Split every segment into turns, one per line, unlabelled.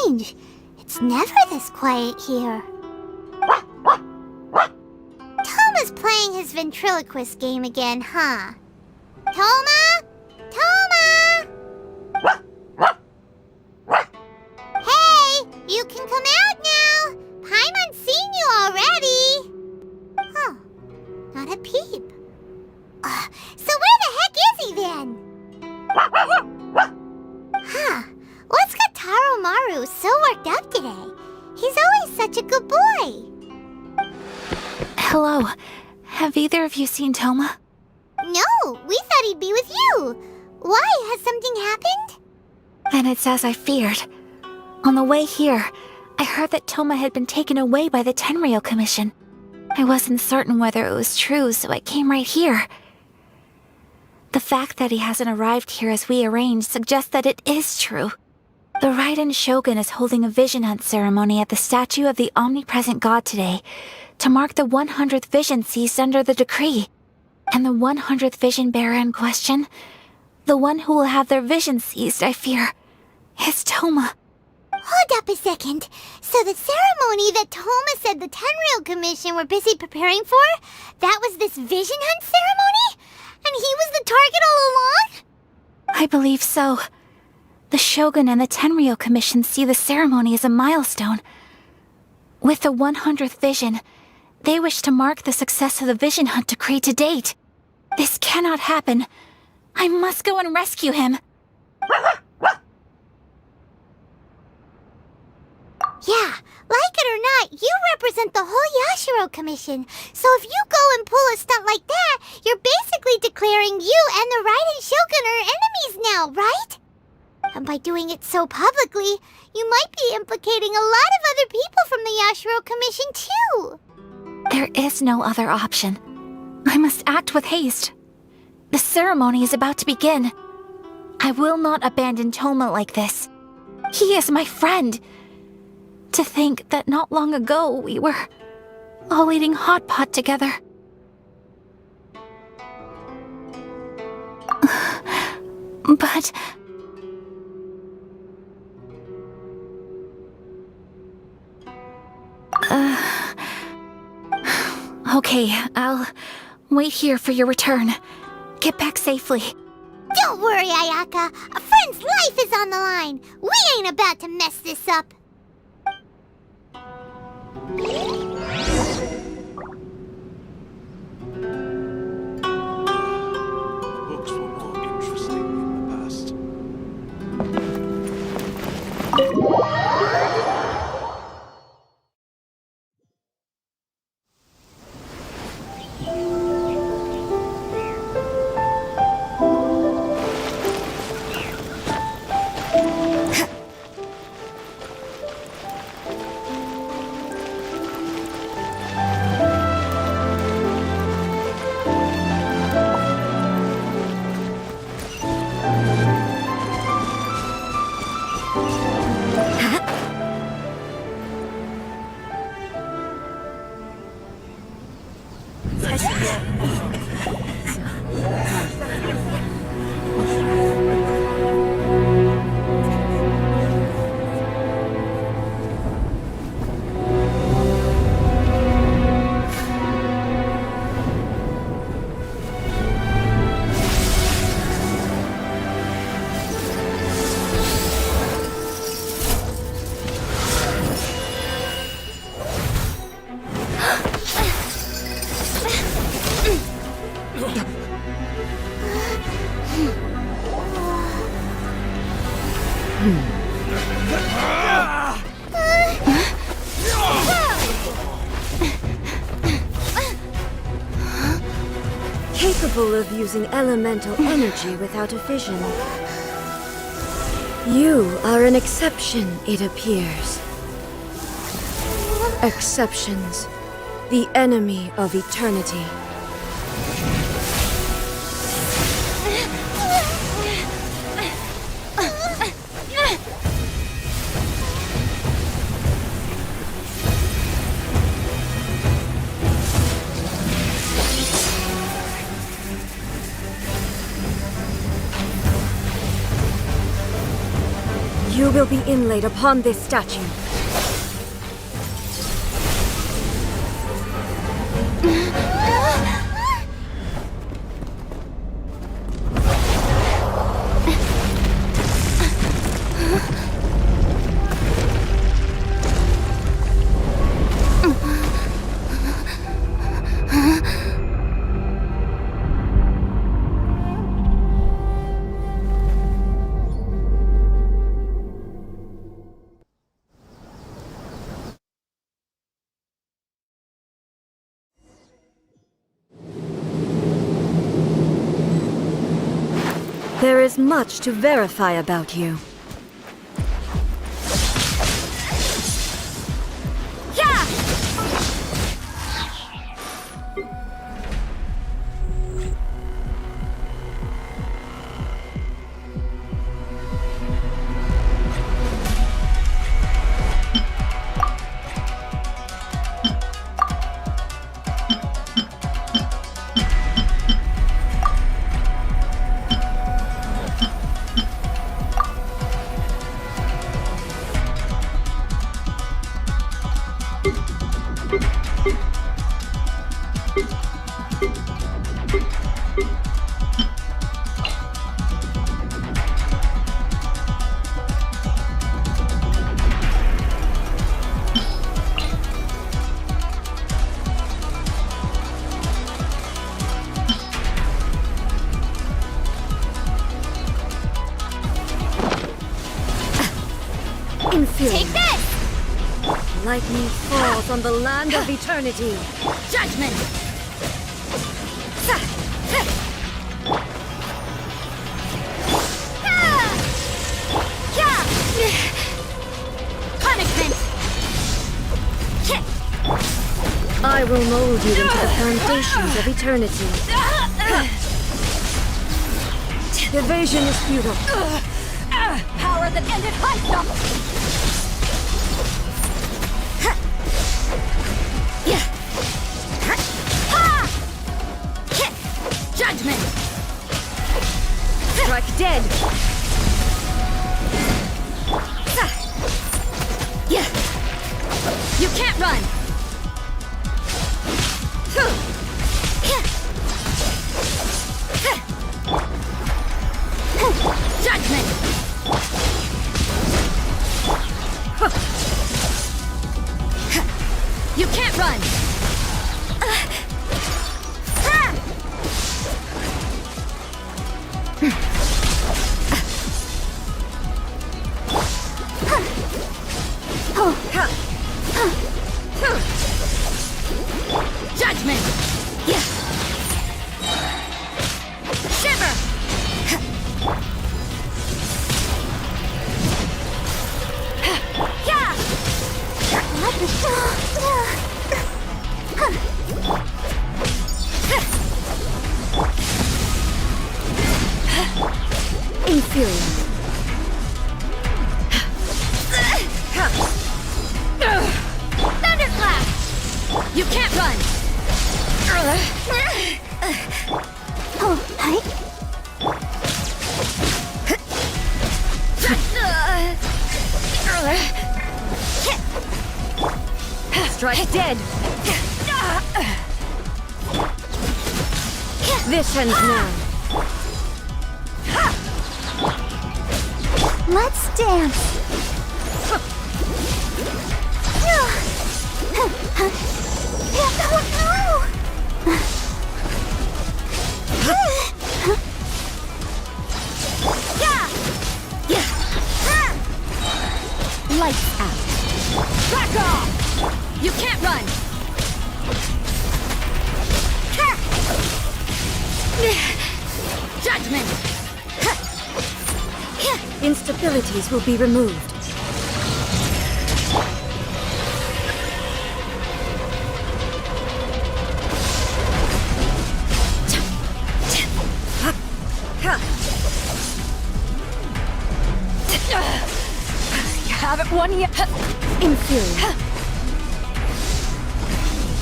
strange. It's never this quiet here. Toma's playing his ventriloquist game again, huh? Toma? Toma! Hey, you can come out now. Paimon's seen you already. Huh, not a peep. So where the heck is he then? Huh, what's got Taro Maru so worked up today? He's always such a good boy.
Hello. Have either of you seen Toma?
No, we thought he'd be with you. Why? Has something happened?
Then it's as I feared. On the way here, I heard that Toma had been taken away by the Tenryou Commission. I wasn't certain whether it was true, so I came right here. The fact that he hasn't arrived here as we arranged suggests that it is true. The Raiden Shogun is holding a vision hunt ceremony at the statue of the omnipresent god today to mark the 100th vision seized under the decree. And the 100th vision bearer in question, the one who will have their vision seized, I fear, is Toma.
Hold up a second. So the ceremony that Toma said the Tenryou Commission were busy preparing for, that was this vision hunt ceremony? And he was the target all along?
I believe so. The Shogun and the Tenryou Commission see the ceremony as a milestone. With the 100th vision, they wish to mark the success of the vision hunt decree to date. This cannot happen. I must go and rescue him.
Yeah, like it or not, you represent the whole Yashiro Commission. So if you go and pull a stunt like that, you're basically declaring you and the Raiden Shogun are enemies now, right? And by doing it so publicly, you might be implicating a lot of other people from the Yashiro Commission too.
There is no other option. I must act with haste. The ceremony is about to begin. I will not abandon Toma like this. He is my friend. To think that not long ago we were all eating hot pot together. But... Okay, I'll wait here for your return. Get back safely.
Don't worry, Ayaka. A friend's life is on the line. We ain't about to mess this up.
Books were more interesting in the past.
Capable of using elemental energy without a vision. You are an exception, it appears. Exceptions, the enemy of eternity. You will be inlaid upon this statue. There is much to verify about you.
Take this!
Lightning falls on the land of eternity.
Judgment! Punishment!
I will mold you into the foundations of eternity. Evasion is futile.
Power that ended Huntsville! Judgment!
Strike dead.
You can't run! Judgment! You can't run! Judgment! Shiver!
Inferior.
Thunderclap! You can't run!
Strike dead. This ends now.
Let's dance! Lights out. Back off! You can't run! Judgment!
Instabilities will be removed.
You haven't won yet.
Inferior.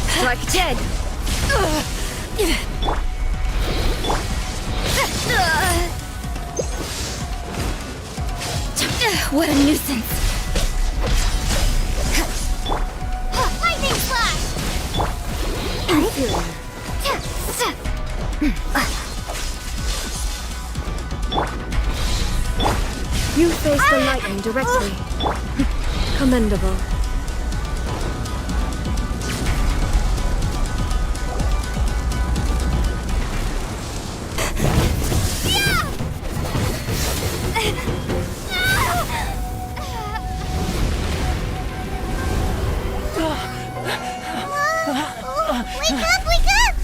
Strike dead.
What a nuisance!
Lightning flash!
You face the lightning directly. Commendable.
Wake up, wake up!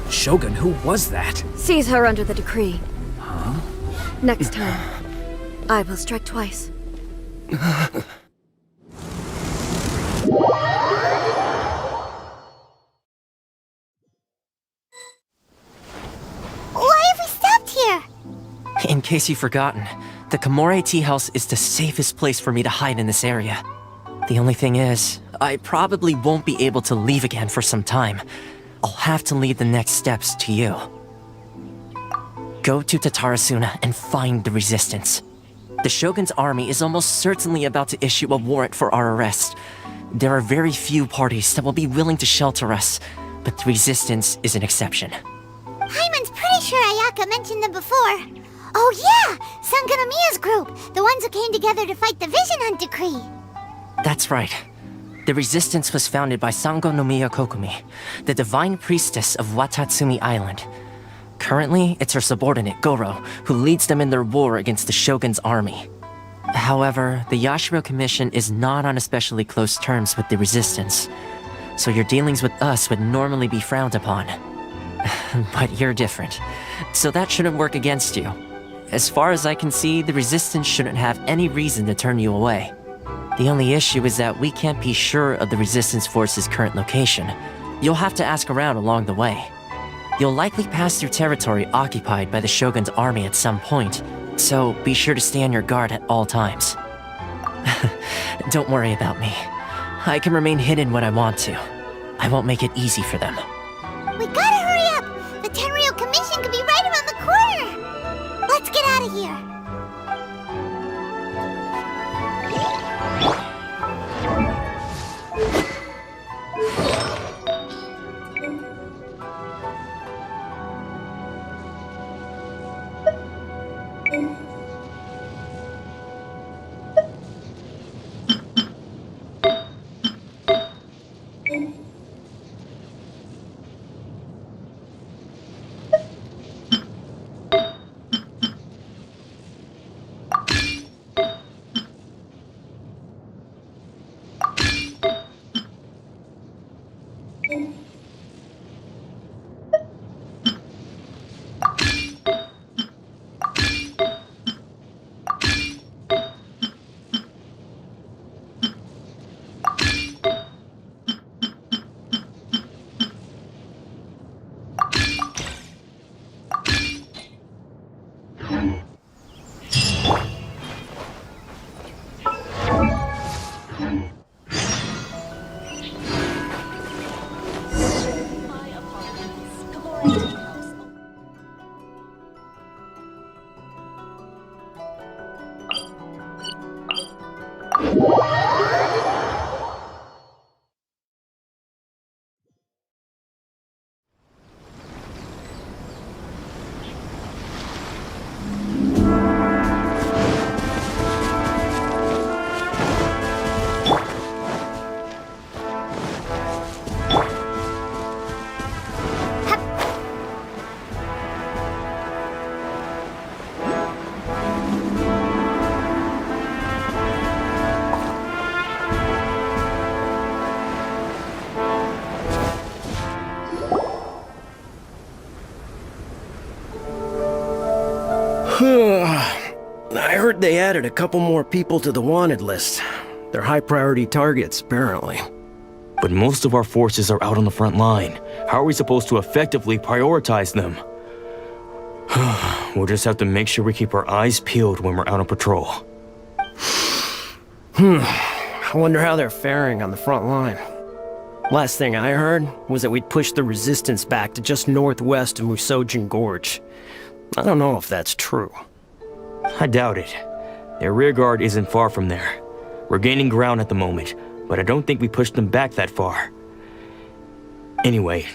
Shogun, who was that?
Seize her under the decree. Huh? Next time, I will strike twice.
Why have we stopped here?
In case you've forgotten, the Komore Tea House is the safest place for me to hide in this area. The only thing is, I probably won't be able to leave again for some time. I'll have to leave the next steps to you. Go to Tatarasuna and find the resistance. The Shogun's army is almost certainly about to issue a warrant for our arrest. There are very few parties that will be willing to shelter us, but the resistance is an exception.
Hyman's pretty sure Ayaka mentioned them before. Oh yeah! Sangonomiya's group! The ones who came together to fight the Vision Hunt Decree!
That's right. The resistance was founded by Sangonomiya Kokumi, the divine priestess of Watatsumi Island. Currently, it's her subordinate, Goro, who leads them in their war against the Shogun's army. However, the Yashiro Commission is not on especially close terms with the resistance, so your dealings with us would normally be frowned upon. But you're different, so that shouldn't work against you. As far as I can see, the resistance shouldn't have any reason to turn you away. The only issue is that we can't be sure of the resistance force's current location. You'll have to ask around along the way. You'll likely pass through territory occupied by the Shogun's army at some point, so be sure to stay on your guard at all times. Don't worry about me. I can remain hidden when I want to. I won't make it easy for them.
We gotta hurry up! The Tenryou Commission could be right around the corner! Let's get out of here!
They added a couple more people to the wanted list. They're high-priority targets, apparently.
But most of our forces are out on the front line. How are we supposed to effectively prioritize them? We'll just have to make sure we keep our eyes peeled when we're out on patrol.
I wonder how they're faring on the front line. Last thing I heard was that we'd pushed the resistance back to just northwest of Musojin Gorge. I don't know if that's true.
I doubt it. Their rearguard isn't far from there. We're gaining ground at the moment, but I don't think we pushed them back that far. Anyway,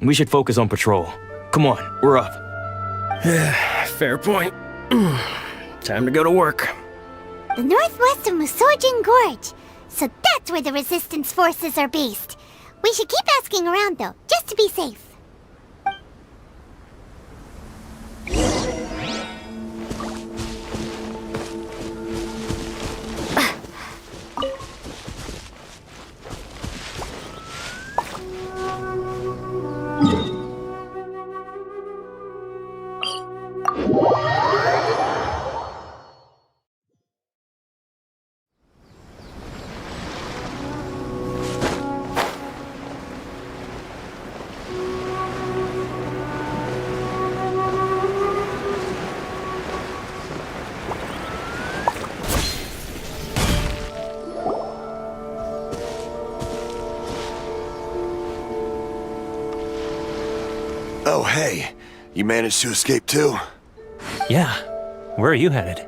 we should focus on patrol. Come on, we're up.
Fair point. Time to go to work.
The northwest of Musojin Gorge. So that's where the resistance forces are based. We should keep asking around though, just to be safe.
Oh, hey. You managed to escape too?
Yeah. Where are you headed?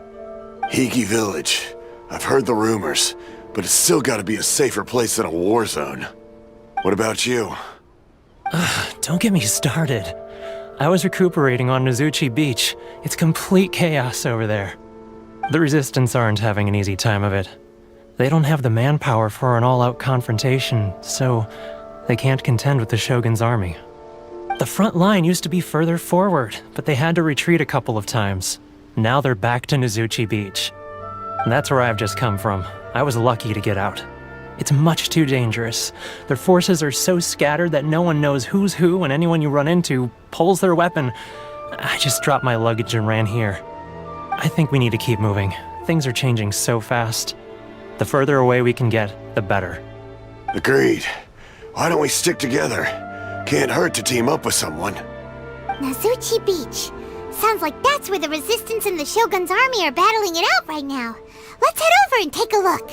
Higi Village. I've heard the rumors, but it's still gotta be a safer place than a war zone. What about you?
Don't get me started. I was recuperating on Nozuchi Beach. It's complete chaos over there. The Resistance aren't having an easy time of it. They don't have the manpower for an all-out confrontation, so they can't contend with the Shogun's army. The front line used to be further forward, but they had to retreat a couple of times. Now they're back to Nozuchi Beach. And that's where I've just come from. I was lucky to get out. It's much too dangerous. Their forces are so scattered that no one knows who's who, and anyone you run into pulls their weapon. I just dropped my luggage and ran here. I think we need to keep moving. Things are changing so fast. The further away we can get, the better.
Agreed. Why don't we stick together? Can't hurt to team up with someone.
Nozuchi Beach. Sounds like that's where the Resistance and the Shogun's army are battling it out right now. Let's head over and take a look.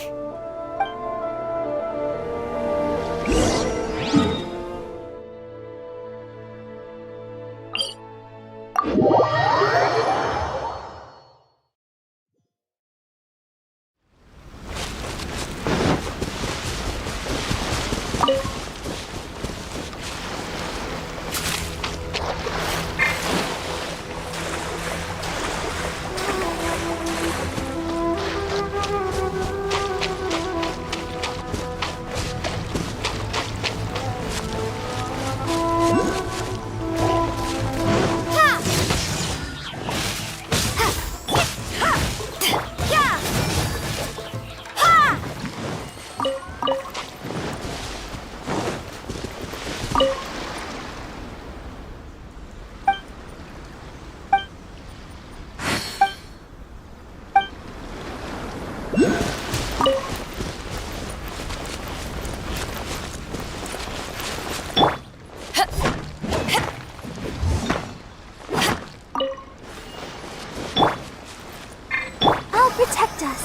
Protect us.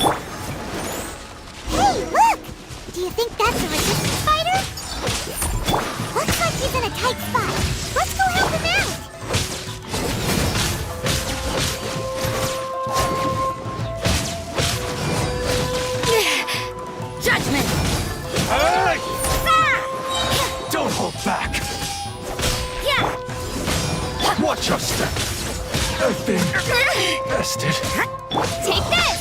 Hey, look! Do you think that's a resistance fighter? Looks like he's in a tight spot. Let's go help him out!
Judgment!
Hey!
Ah!
Don't hold back!
Yeah!
Watch your step! I've been bested.
Take this!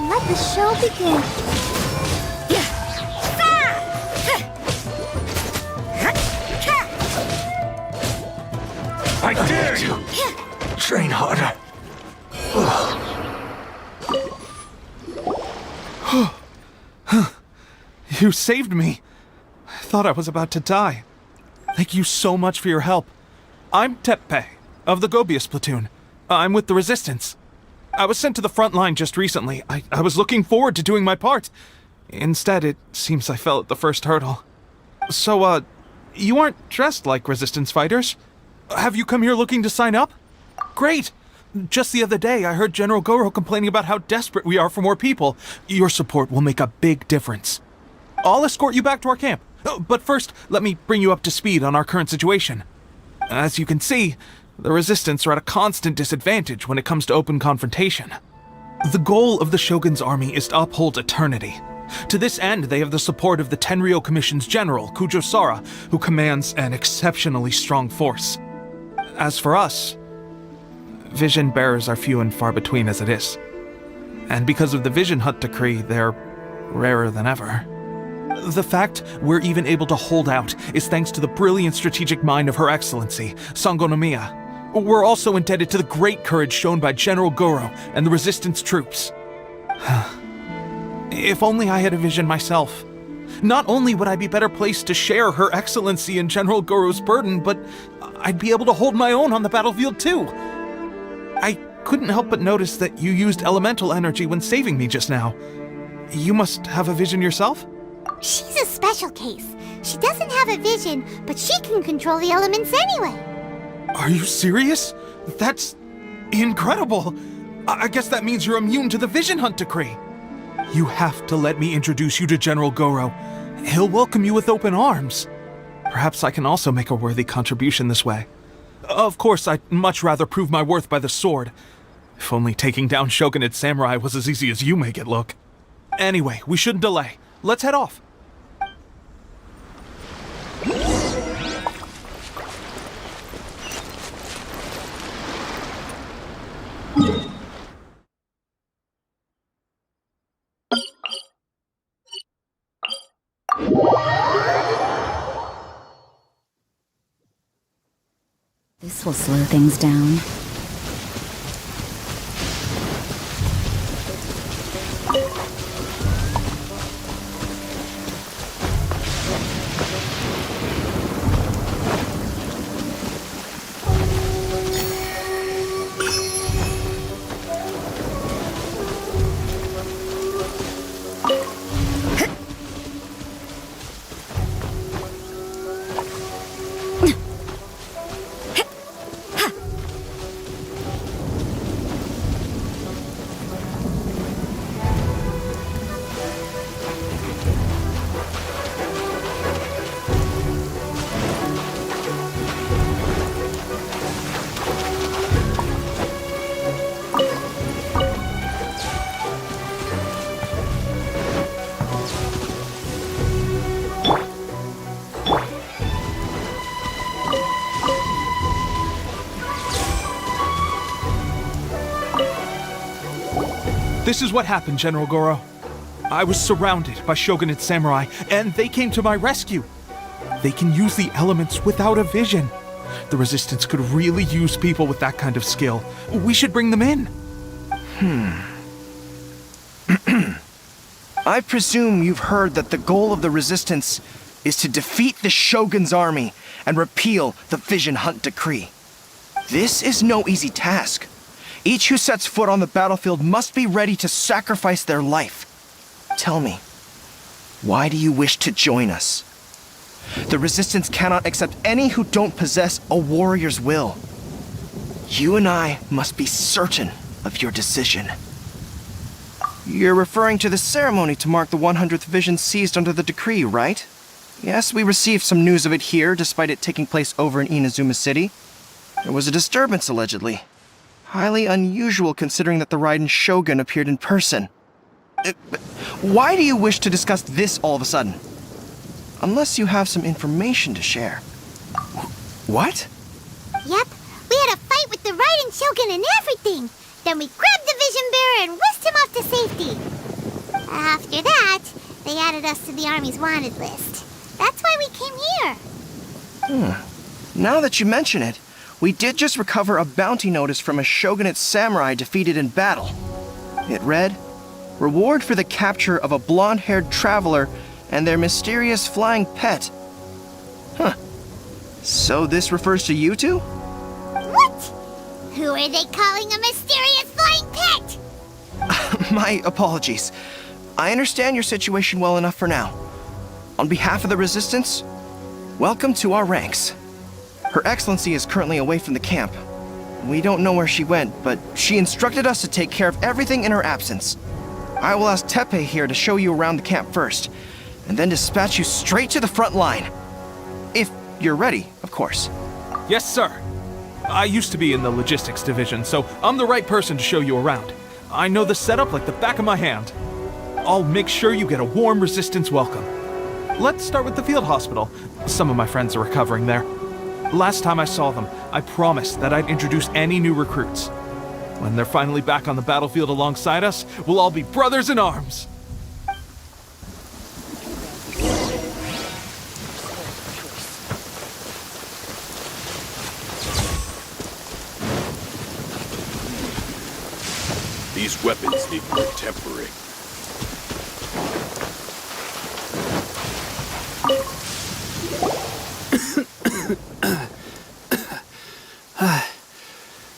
Let the show begin.
I dare you! Train harder.
You saved me. I thought I was about to die. Thank you so much for your help. I'm Teppei, of the Gobius platoon. I'm with the Resistance. I was sent to the front line just recently. I was looking forward to doing my part. Instead, it seems I fell at the first hurdle. So, you aren't dressed like resistance fighters? Have you come here looking to sign up? Great! Just the other day, I heard General Goro complaining about how desperate we are for more people. Your support will make a big difference. I'll escort you back to our camp. But first, let me bring you up to speed on our current situation. As you can see, the Resistance are at a constant disadvantage when it comes to open confrontation. The goal of the Shogun's army is to uphold eternity. To this end, they have the support of the Tenryou Commission's general, Kujo-Sara, who commands an exceptionally strong force. As for us, vision bearers are few and far between as it is. And because of the Vision Hut decree, they're rarer than ever. The fact we're even able to hold out is thanks to the brilliant strategic mind of Her Excellency, Sango no Miya. We're also indebted to the great courage shown by General Goro and the Resistance troops. If only I had a vision myself. Not only would I be better placed to share Her Excellency and General Goro's burden, but I'd be able to hold my own on the battlefield too. I couldn't help but notice that you used elemental energy when saving me just now. You must have a vision yourself?
She's a special case. She doesn't have a vision, but she can control the elements anyway.
Are you serious? That's incredible. I guess that means you're immune to the Vision Hunt decree. You have to let me introduce you to General Goro. He'll welcome you with open arms. Perhaps I can also make a worthy contribution this way. Of course, I'd much rather prove my worth by the sword. If only taking down Shogunate samurai was as easy as you make it look. Anyway, we shouldn't delay. Let's head off.
This will slow things down. This is what happened, General Goro. I was surrounded by Shogunate samurai, and they came to my rescue. They can use the elements without a vision. The Resistance could really use people with that kind of skill. We should bring them in.
I presume you've heard that the goal of the Resistance is to defeat the Shogun's army and repeal the Vision Hunt decree. This is no easy task. Each who sets foot on the battlefield must be ready to sacrifice their life. Tell me, why do you wish to join us? The Resistance cannot accept any who don't possess a warrior's will. You and I must be certain of your decision. You're referring to the ceremony to mark the 100th vision seized under the decree, right? Yes, we received some news of it here, despite it taking place over in Inazuma City. There was a disturbance, allegedly. Highly unusual considering that the Raiden Shogun appeared in person. Why do you wish to discuss this all of a sudden? Unless you have some information to share. What?
Yep, we had a fight with the Raiden Shogun and everything. Then we grabbed the Vision Bearer and whisked him off to safety. After that, they added us to the Army's wanted list. That's why we came here.
Now that you mention it, we did just recover a bounty notice from a Shogunate samurai defeated in battle. It read, "Reward for the capture of a blonde-haired traveler and their mysterious flying pet." So this refers to you two?
What? Who are they calling a mysterious flying pet?
My apologies. I understand your situation well enough for now. On behalf of the Resistance, welcome to our ranks. Her Excellency is currently away from the camp. We don't know where she went, but she instructed us to take care of everything in her absence. I will ask Tepe here to show you around the camp first, and then dispatch you straight to the front line. If you're ready, of course.
Yes, sir. I used to be in the logistics division, so I'm the right person to show you around. I know the setup like the back of my hand. I'll make sure you get a warm Resistance welcome. Let's start with the field hospital. Some of my friends are recovering there. Last time I saw them, I promised that I'd introduce any new recruits. When they're finally back on the battlefield alongside us, we'll all be brothers in arms.
These weapons need more tempering.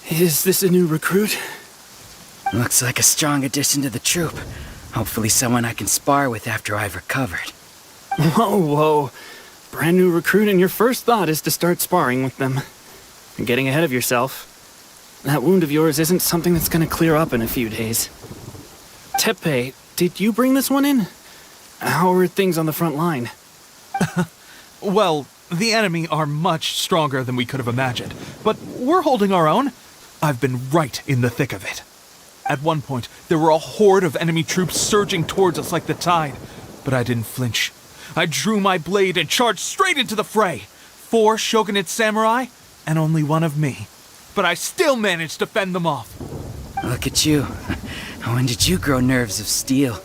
Is this a new recruit?
Looks like a strong addition to the troop. Hopefully someone I can spar with after I've recovered.
Whoa. Brand new recruit and your first thought is to start sparring with them. You're getting ahead of yourself. That wound of yours isn't something that's gonna clear up in a few days. Tepe, did you bring this one in? How are things on the front line?
Well, the enemy are much stronger than we could have imagined, but we're holding our own. I've been right in the thick of it. At one point, there were a horde of enemy troops surging towards us like the tide, but I didn't flinch. I drew my blade and charged straight into the fray. 4 shogunate samurai, and only 1 of me. But I still managed to fend them off.
Look at you. When did you grow nerves of steel?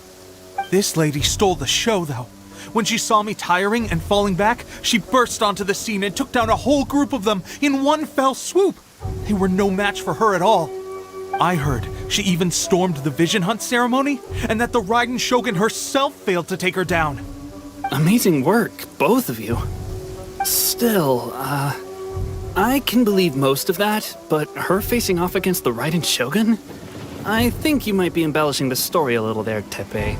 This lady stole the show, though. When she saw me tiring and falling back, she burst onto the scene and took down a whole group of them in one fell swoop. They were no match for her at all. I heard she even stormed the vision hunt ceremony, and that the Raiden Shogun herself failed to take her down.
Amazing work, both of you. Still, I can believe most of that, but her facing off against the Raiden Shogun? I think you might be embellishing the story a little there, Tepe.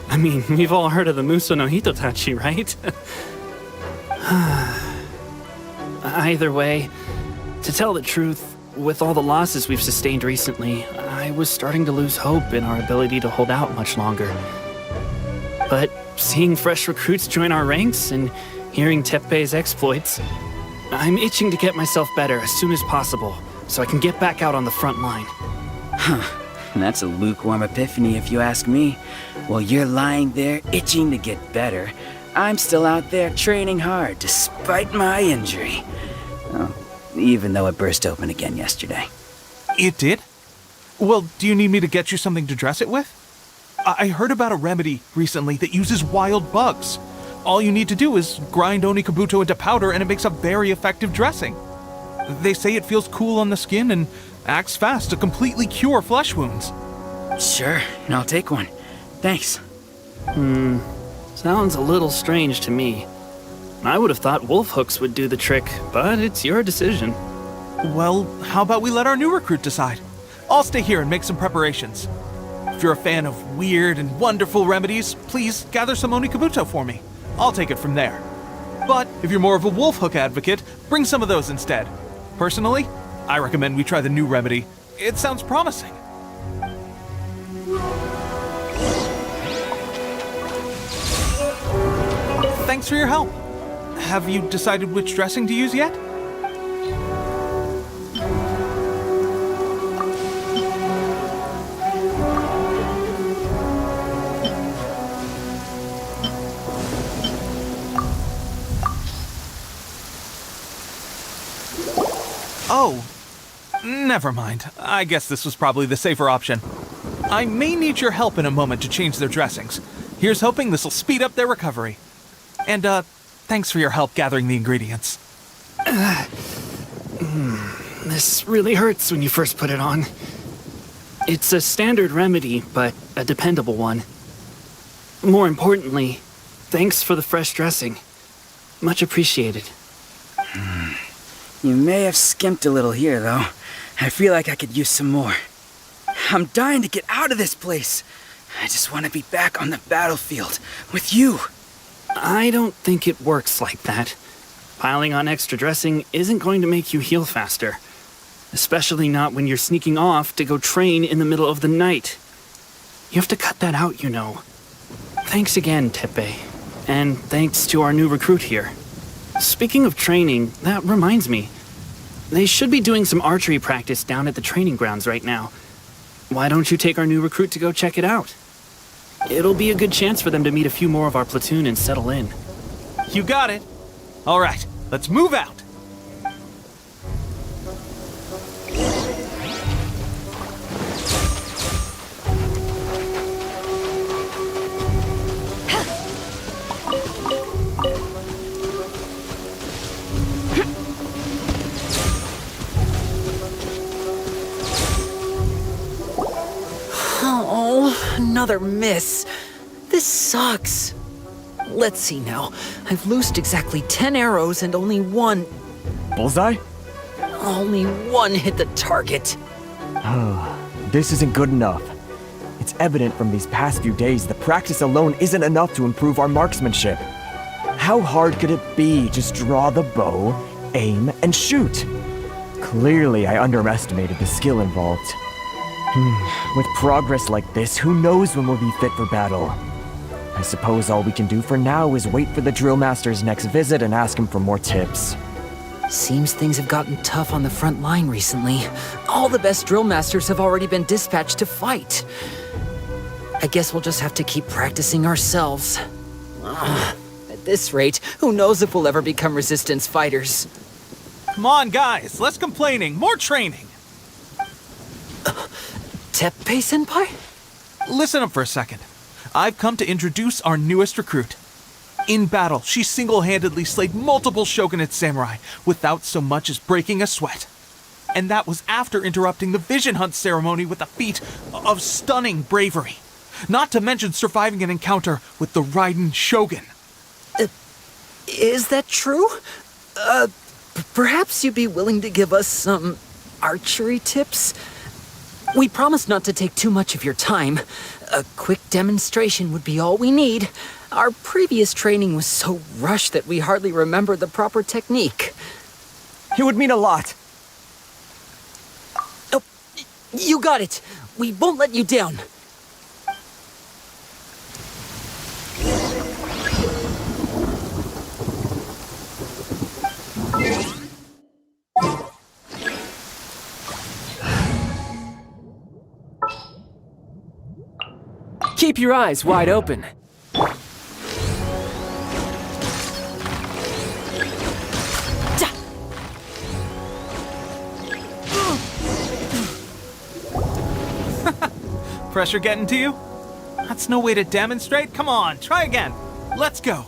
I mean, we've all heard of the Muso no Hitotachi, right? Either way, to tell the truth, with all the losses we've sustained recently, I was starting to lose hope in our ability to hold out much longer. But seeing fresh recruits join our ranks and hearing Tepe's exploits, I'm itching to get myself better as soon as possible, so I can get back out on the front line.
That's a lukewarm epiphany if you ask me. While you're lying there itching to get better, I'm still out there training hard despite my injury. Oh, even though it burst open again yesterday.
It did? Well, do you need me to get you something to dress it with? I heard about a remedy recently that uses wild bugs. All you need to do is grind Onikabuto into powder and it makes a very effective dressing. They say it feels cool on the skin and acts fast to completely cure flesh wounds.
Sure, I'll take one. Thanks.
Sounds a little strange to me. I would have thought wolf hooks would do the trick, but it's your decision.
Well, how about we let our new recruit decide? I'll stay here and make some preparations. If you're a fan of weird and wonderful remedies, please gather some Onikabuto for me. I'll take it from there. But if you're more of a wolf hook advocate, bring some of those instead. Personally, I recommend we try the new remedy. It sounds promising. Thanks for your help. Have you decided which dressing to use yet? Oh, never mind. I guess this was probably the safer option. I may need your help in a moment to change their dressings. Here's hoping this'll speed up their recovery. And, thanks for your help gathering the ingredients.
This really hurts when you first put it on. It's a standard remedy, but a dependable one. More importantly, thanks for the fresh dressing. Much appreciated.
You may have skimped a little here, though. I feel like I could use some more. I'm dying to get out of this place. I just want to be back on the battlefield with you.
I don't think it works like that. Piling on extra dressing isn't going to make you heal faster. Especially not when you're sneaking off to go train in the middle of the night. You have to cut that out, you know. Thanks again, Tepe. And thanks to our new recruit here. Speaking of training, that reminds me. They should be doing some archery practice down at the training grounds right now. Why don't you take our new recruit to go check it out? It'll be a good chance for them to meet a few more of our platoon and settle in.
You got it. All right, let's move out.
Oh, another miss. This sucks. Let's see now. I've loosed exactly 10 arrows and only one...
Bullseye?
Only one hit the target.
This isn't good enough. It's evident from these past few days the practice alone isn't enough to improve our marksmanship. How hard could it be? Just draw the bow, aim, and shoot. Clearly, I underestimated the skill involved. With progress like this, who knows when we'll be fit for battle? I suppose all we can do for now is wait for the drill master's next visit and ask him for more tips.
Seems things have gotten tough on the front line recently. All the best drill masters have already been dispatched to fight. I guess we'll just have to keep practicing ourselves. At this rate, who knows if we'll ever become resistance fighters.
Come on, guys, less complaining, more training.
Teppei-senpai?
Listen up for a second. I've come to introduce our newest recruit. In battle, she single-handedly slayed multiple shogunate samurai without so much as breaking a sweat. And that was after interrupting the vision hunt ceremony with a feat of stunning bravery. Not to mention surviving an encounter with the Raiden Shogun.
Is that true? Perhaps you'd be willing to give us some archery tips? We promise not to take too much of your time. A quick demonstration would be all we need. Our previous training was so rushed that we hardly remember the proper technique.
It would mean a lot.
Oh, you got it. We won't let you down.
Keep your eyes wide open.
Pressure getting to you? That's no way to demonstrate. Come on, try again. Let's go.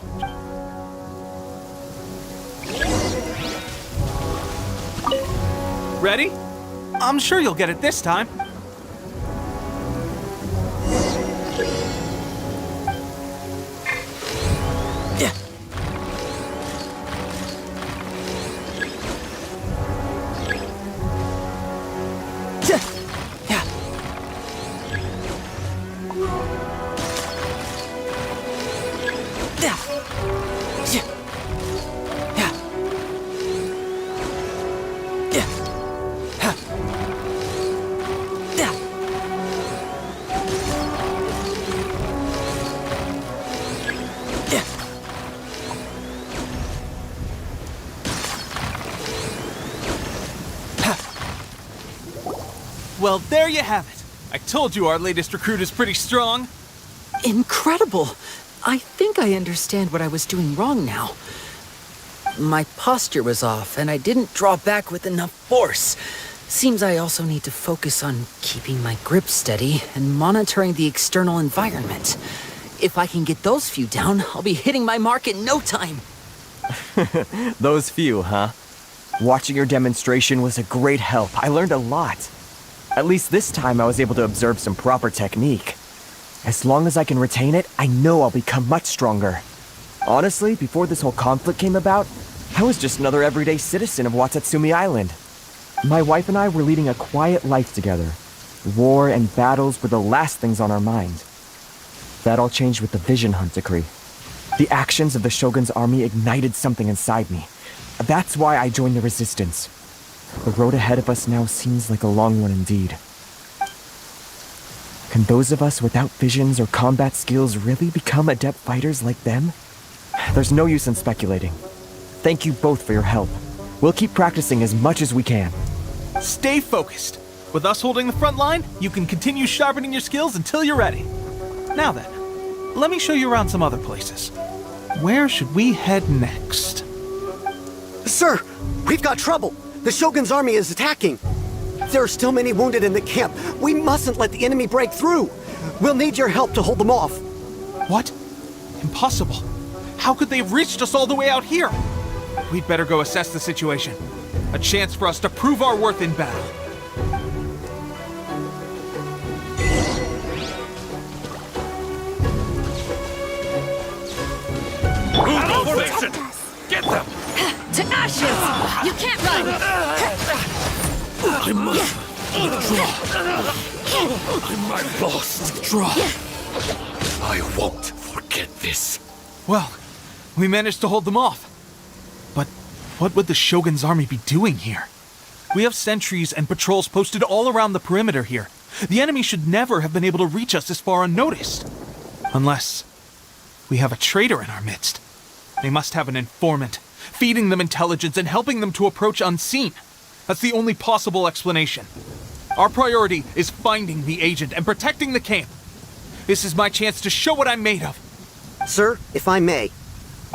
Ready? I'm sure you'll get it this time. Well, there you have it. I told you our latest recruit is pretty strong.
Incredible! I think I understand what I was doing wrong now. My posture was off, and I didn't draw back with enough force. Seems I also need to focus on keeping my grip steady and monitoring the external environment. If I can get those few down, I'll be hitting my mark in no time.
Those few, huh? Watching your demonstration was a great help. I learned a lot. At least this time I was able to observe some proper technique. As long as I can retain it, I know I'll become much stronger. Honestly, before this whole conflict came about, I was just another everyday citizen of Watatsumi Island. My wife and I were leading a quiet life together. War and battles were the last things on our mind. That all changed with the Vision Hunt decree. The actions of the Shogun's army ignited something inside me. That's why I joined the Resistance. The road ahead of us now seems like a long one indeed. Can those of us without visions or combat skills really become adept fighters like them? There's no use in speculating. Thank you both for your help. We'll keep practicing as much as we can.
Stay focused. With us holding the front line, you can continue sharpening your skills until you're ready. Now then, let me show you around some other places. Where should we head next?
Sir, we've got trouble. The Shogun's army is attacking. There are still many wounded in the camp. We mustn't let the enemy break through. We'll need your help to hold them off.
What? Impossible. How could they have reached us all the way out here? We'd better go assess the situation. A chance for us to prove our worth in battle.
Get them!
To ashes! You can't run!
I must withdraw. I might lost. Withdraw. I won't forget this.
Well, we managed to hold them off. But what would the Shogun's army be doing here? We have sentries and patrols posted all around the perimeter here. The enemy should never have been able to reach us this far unnoticed. Unless we have a traitor in our midst. They must have an informant, feeding them intelligence and helping them to approach unseen. That's the only possible explanation. Our priority is finding the agent and protecting the camp. This is my chance to show what I'm made of.
Sir, if I may,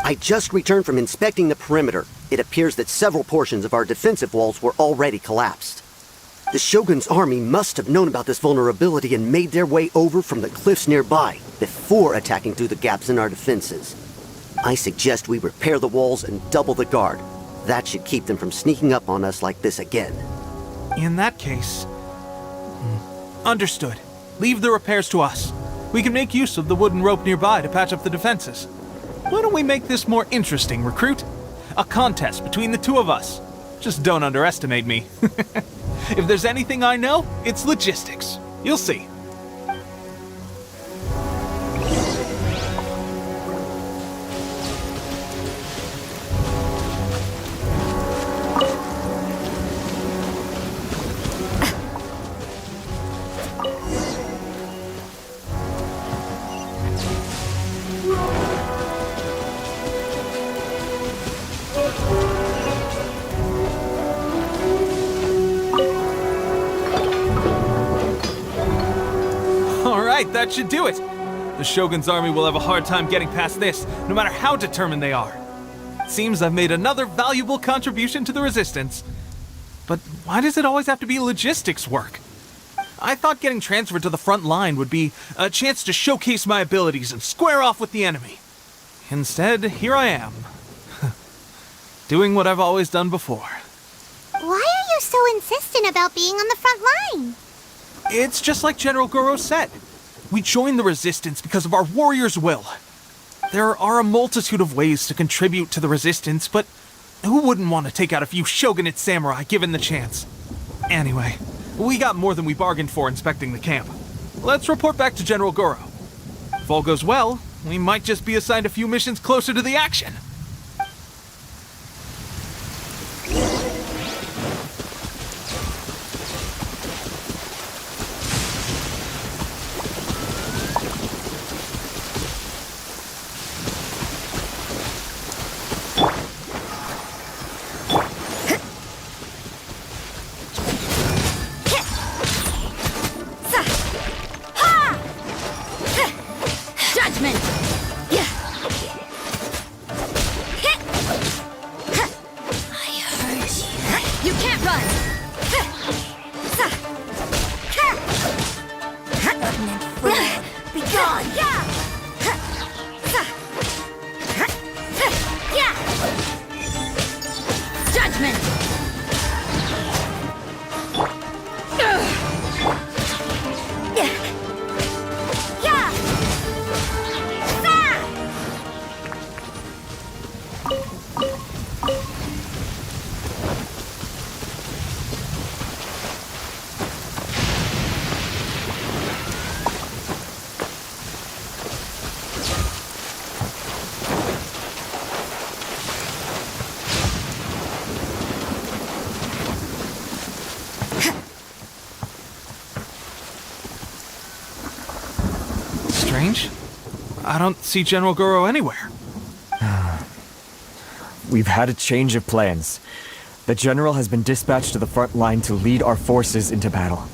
I just returned from inspecting the perimeter. It appears that several portions of our defensive walls were already collapsed. The Shogun's army must have known about this vulnerability and made their way over from the cliffs nearby before attacking through the gaps in our defenses. I suggest we repair the walls and double the guard. That should keep them from sneaking up on us like this again.
In that case... Understood. Leave the repairs to us. We can make use of the wooden rope nearby to patch up the defenses. Why don't we make this more interesting, recruit? A contest between the two of us. Just don't underestimate me. If there's anything I know, it's logistics. You'll see. That should do it. The Shogun's army will have a hard time getting past this, no matter how determined they are. It seems I've made another valuable contribution to the Resistance. But why does it always have to be logistics work? I thought getting transferred to the front line would be a chance to showcase my abilities and square off with the enemy. Instead, here I am. Doing what I've always done before.
Why are you so insistent about being on the front line?
It's just like General Goro said. We joined the Resistance because of our warrior's will. There are a multitude of ways to contribute to the Resistance, but who wouldn't want to take out a few shogunate samurai given the chance? Anyway, we got more than we bargained for inspecting the camp. Let's report back to General Goro. If all goes well, we might just be assigned a few missions closer to the action.
strange. I don't see General Goro anywhere.
We've had a change of plans. The general has been dispatched to the front line to lead our forces into battle.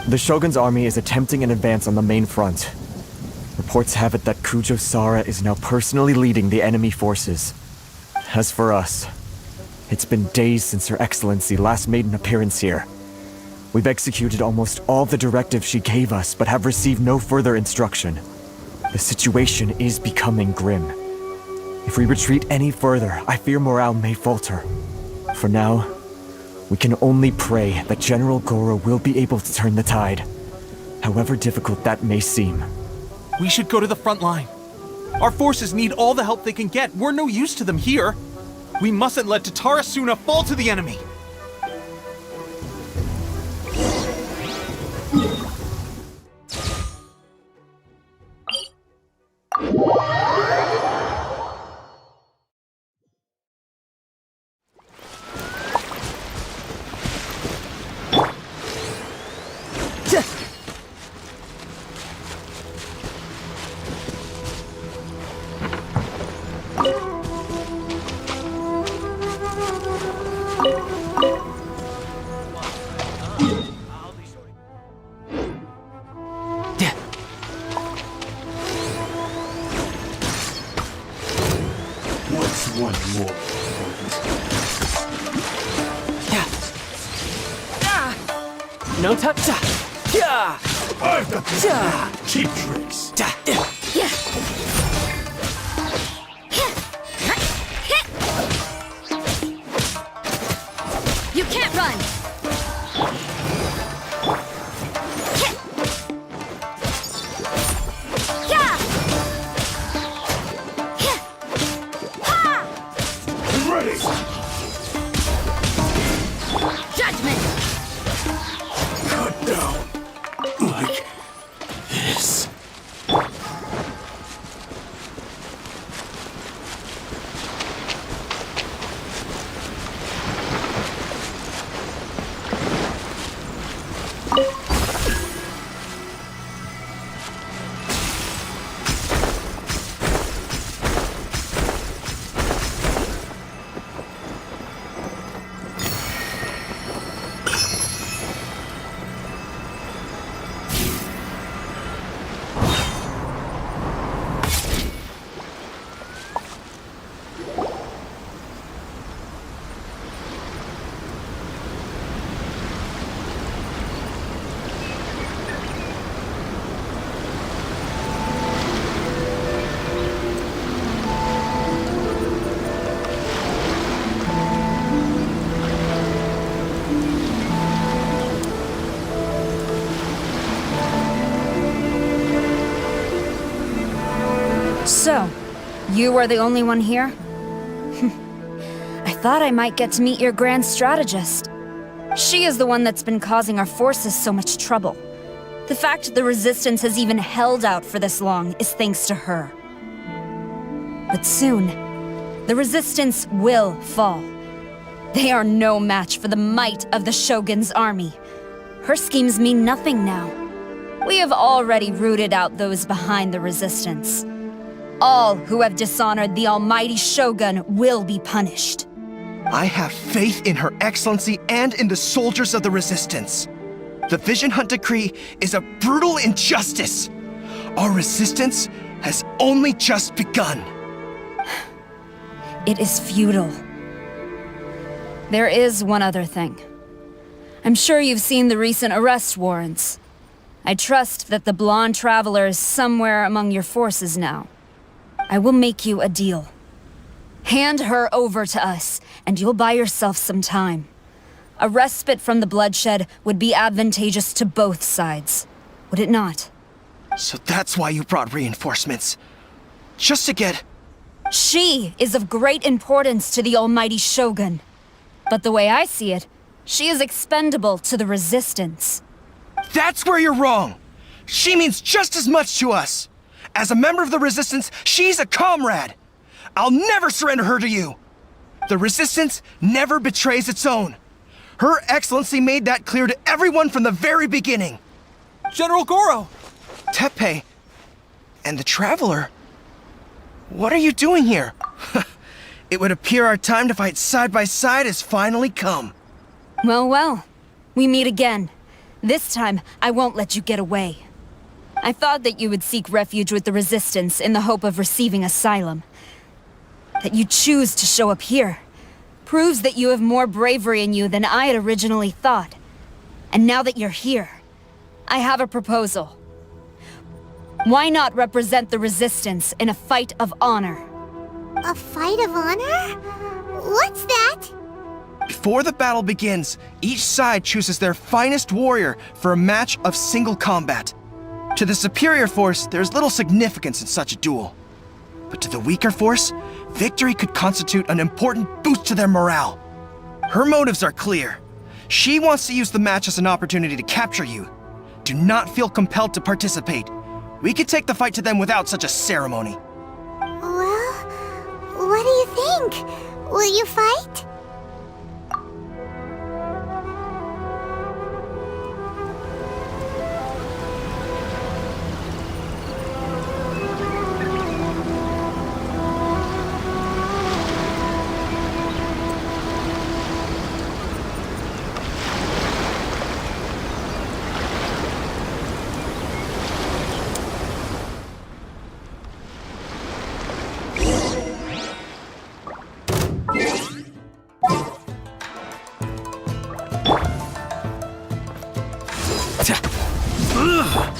The Shogun's army is attempting an advance on the main front. Reports have it that Kujo Sara is now personally leading the enemy forces. As for us, it's been days since Her Excellency last made an appearance here. We've executed almost all the directives she gave us, but have received no further instruction. The situation is becoming grim. If we retreat any further, I fear morale may falter. For now, we can only pray that General Goro will be able to turn the tide, however difficult that may seem.
We should go to the front line. Our forces need all the help they can get. We're no use to them here. We mustn't let Tatarasuna fall to the enemy.
No touch. Yeah.
I've got this. Cheap tricks.
You can't run!
I'm ready.
Judgment!
Cut down. Like this.
So, you are the only one here? I thought I might get to meet your grand strategist. She is the one that's been causing our forces so much trouble. The fact the Resistance has even held out for this long is thanks to her. But soon, the Resistance will fall. They are no match for the might of the Shogun's army. Her schemes mean nothing now. We have already rooted out those behind the Resistance. All who have dishonored the almighty Shogun will be punished.
I have faith in Her Excellency and in the soldiers of the Resistance. The Vision Hunt Decree is a brutal injustice. Our resistance has only just begun.
It is futile. There is one other thing. I'm sure you've seen the recent arrest warrants. I trust that the blonde traveler is somewhere among your forces now. I will make you a deal. Hand her over to us, and you'll buy yourself some time. A respite from the bloodshed would be advantageous to both sides, would it not?
So that's why you brought reinforcements. Just to get...
She is of great importance to the almighty Shogun. But the way I see it, she is expendable to the Resistance.
That's where you're wrong! She means just as much to us! As a member of the Resistance, she's a comrade! I'll never surrender her to you! The Resistance never betrays its own. Her Excellency made that clear to everyone from the very beginning.
General Goro!
Teppei, And the Traveler? What are you doing here? It would appear our time to fight side by side has finally come.
Well, well. We meet again. This time, I won't let you get away. I thought that you would seek refuge with the Resistance in the hope of receiving asylum. That you choose to show up here proves that you have more bravery in you than I had originally thought. And now that you're here, I have a proposal. Why not represent the Resistance in a fight of honor?
A fight of honor? What's that?
Before the battle begins, each side chooses their finest warrior for a match of single combat. To the superior force, there's little significance in such a duel. But to the weaker force, victory could constitute an important boost to their morale. Her motives are clear. She wants to use the match as an opportunity to capture you. Do not feel compelled to participate. We could take the fight to them without such a ceremony.
Well, what do you think? Will you fight?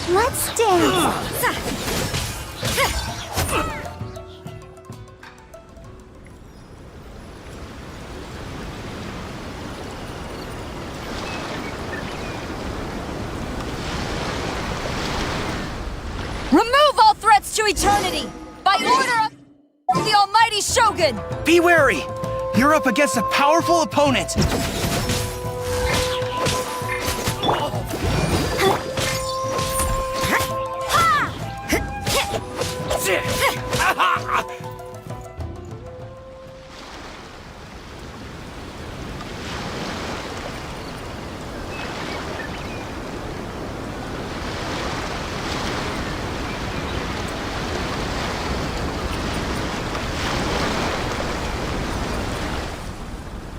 Let's dance!
Remove all threats to eternity! By order of the Almighty Shogun!
Be wary! You're up against a powerful opponent!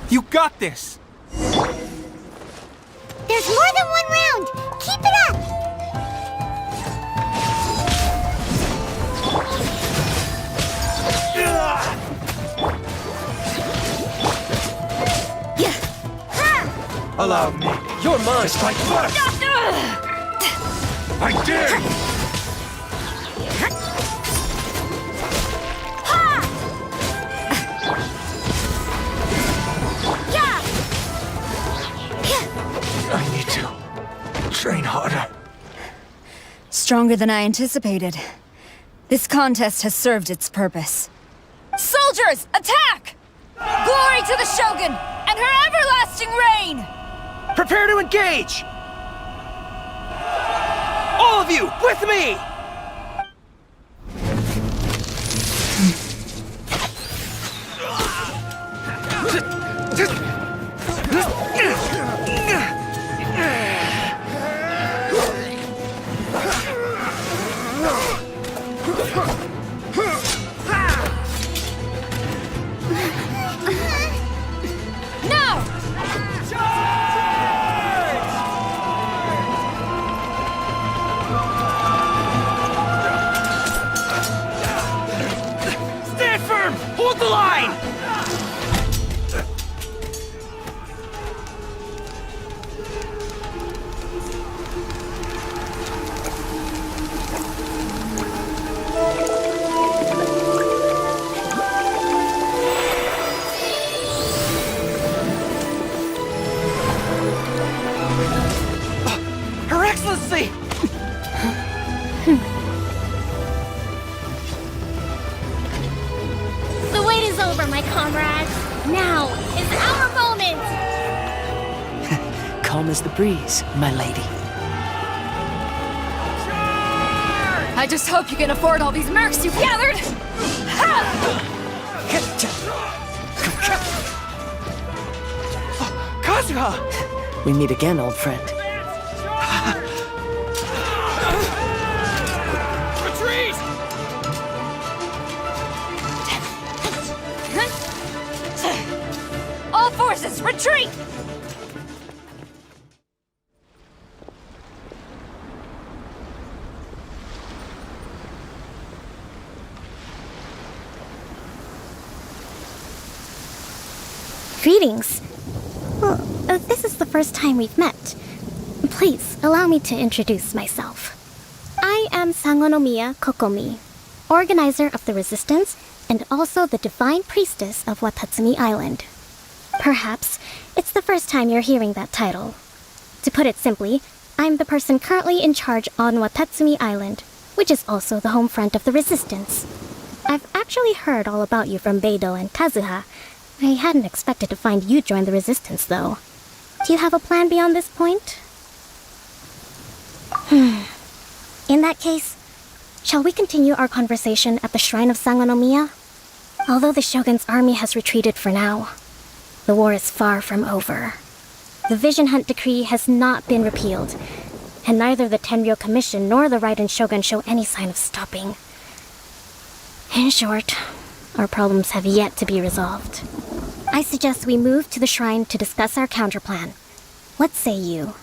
You got this!
There's more than one round! Keep it up!
Allow me.
You're mine.
Just like that. I dare you. I need to train harder.
Stronger than I anticipated. This contest has served its purpose. Soldiers, attack! Glory to the Shogun and her everlasting reign!
Prepare to engage! All of you, with me!
Hold the line!
Her Excellency!
The wait is over, my comrades. Now is our moment.
Calm as the breeze, my lady.
I just hope you can afford all these mercs you've gathered!
Kazuha!
We meet again, old friend.
Retreat!
Retreat!
Greetings. Well, this is the first time we've met. Please, allow me to introduce myself. I am Sangonomiya Kokomi, organizer of the Resistance and also the Divine Priestess of Watatsumi Island. Perhaps it's the first time you're hearing that title. To put it simply, I'm the person currently in charge on Watatsumi Island, which is also the home front of the Resistance. I've actually heard all about you from Beidou and Kazuha. I hadn't expected to find you join the Resistance, though. Do you have a plan beyond this point? In that case, shall we continue our conversation at the Shrine of Sangonomiya? Although the Shogun's army has retreated for now, the war is far from over. The Vision Hunt Decree has not been repealed, and neither the Tenryou Commission nor the Raiden Shogun show any sign of stopping. In short, our problems have yet to be resolved. I suggest we move to the shrine to discuss our counterplan. What say you?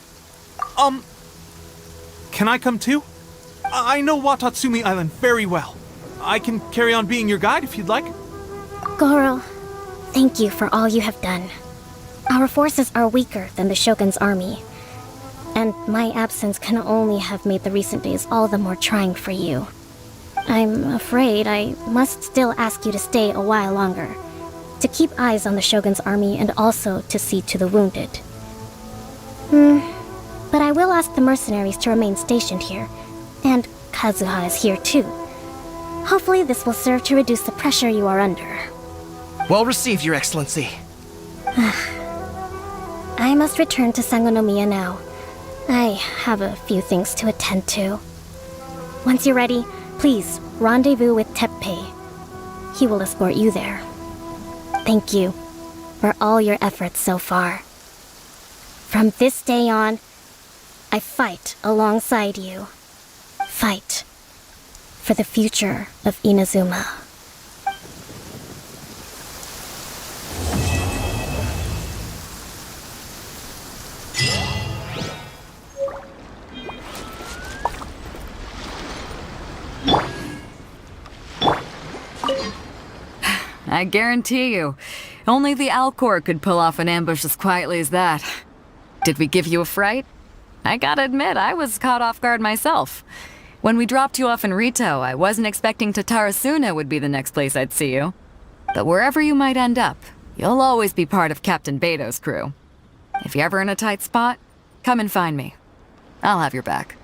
Can I come too? I know Watatsumi Island very well. I can carry on being your guide if you'd like.
Goro, thank you for all you have done. Our forces are weaker than the Shogun's army, and my absence can only have made the recent days all the more trying for you. I'm afraid I must still ask you to stay a while longer, to keep eyes on the Shogun's army and also to see to the wounded. But I will ask the mercenaries to remain stationed here, and Kazuha is here too. Hopefully this will serve to reduce the pressure you are under.
Well received, Your Excellency.
I must return to Sangonomiya now. I have a few things to attend to. Once you're ready, please rendezvous with Teppei. He will escort you there. Thank you for all your efforts so far. From this day on, I fight alongside you. Fight for the future of Inazuma.
I guarantee you, only the Alcor could pull off an ambush as quietly as that. Did we give you a fright? I gotta admit, I was caught off guard myself. When we dropped you off in Rito, I wasn't expecting Tatarasuna would be the next place I'd see you. But wherever you might end up, you'll always be part of Captain Beidou's crew. If you're ever in a tight spot, come and find me. I'll have your back.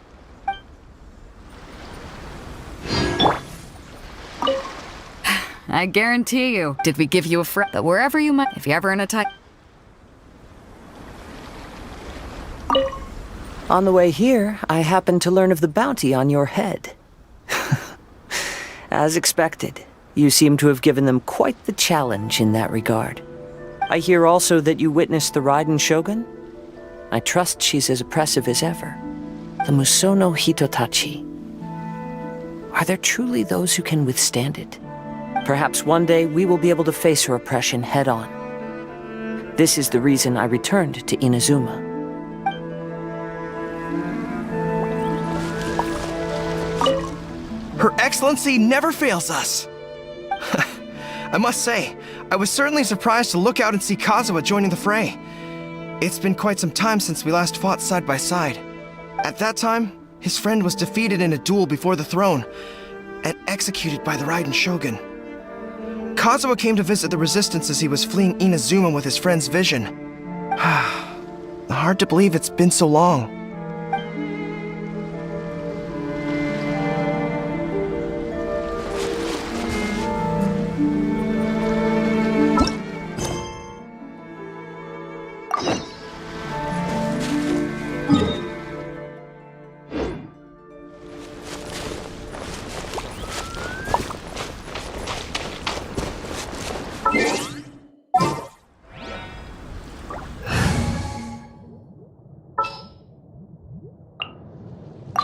I guarantee you, did we give you a fright? But wherever you might, if you're ever in a tight...
On the way here, I happened to learn of the bounty on your head. As expected, you seem to have given them quite the challenge in that regard. I hear also that you witnessed the Raiden Shogun? I trust she's as oppressive as ever. The Musono Hitotachi. Are there truly those who can withstand it? Perhaps one day we will be able to face her oppression head-on. This is the reason I returned to Inazuma.
Her Excellency never fails us. I must say, I was certainly surprised to look out and see Kazuha joining the fray. It's been quite some time since we last fought side by side. At that time, his friend was defeated in a duel before the throne and executed by the Raiden Shogun. Kazuha came to visit the Resistance as he was fleeing Inazuma with his friend's vision. Hard to believe it's been so long.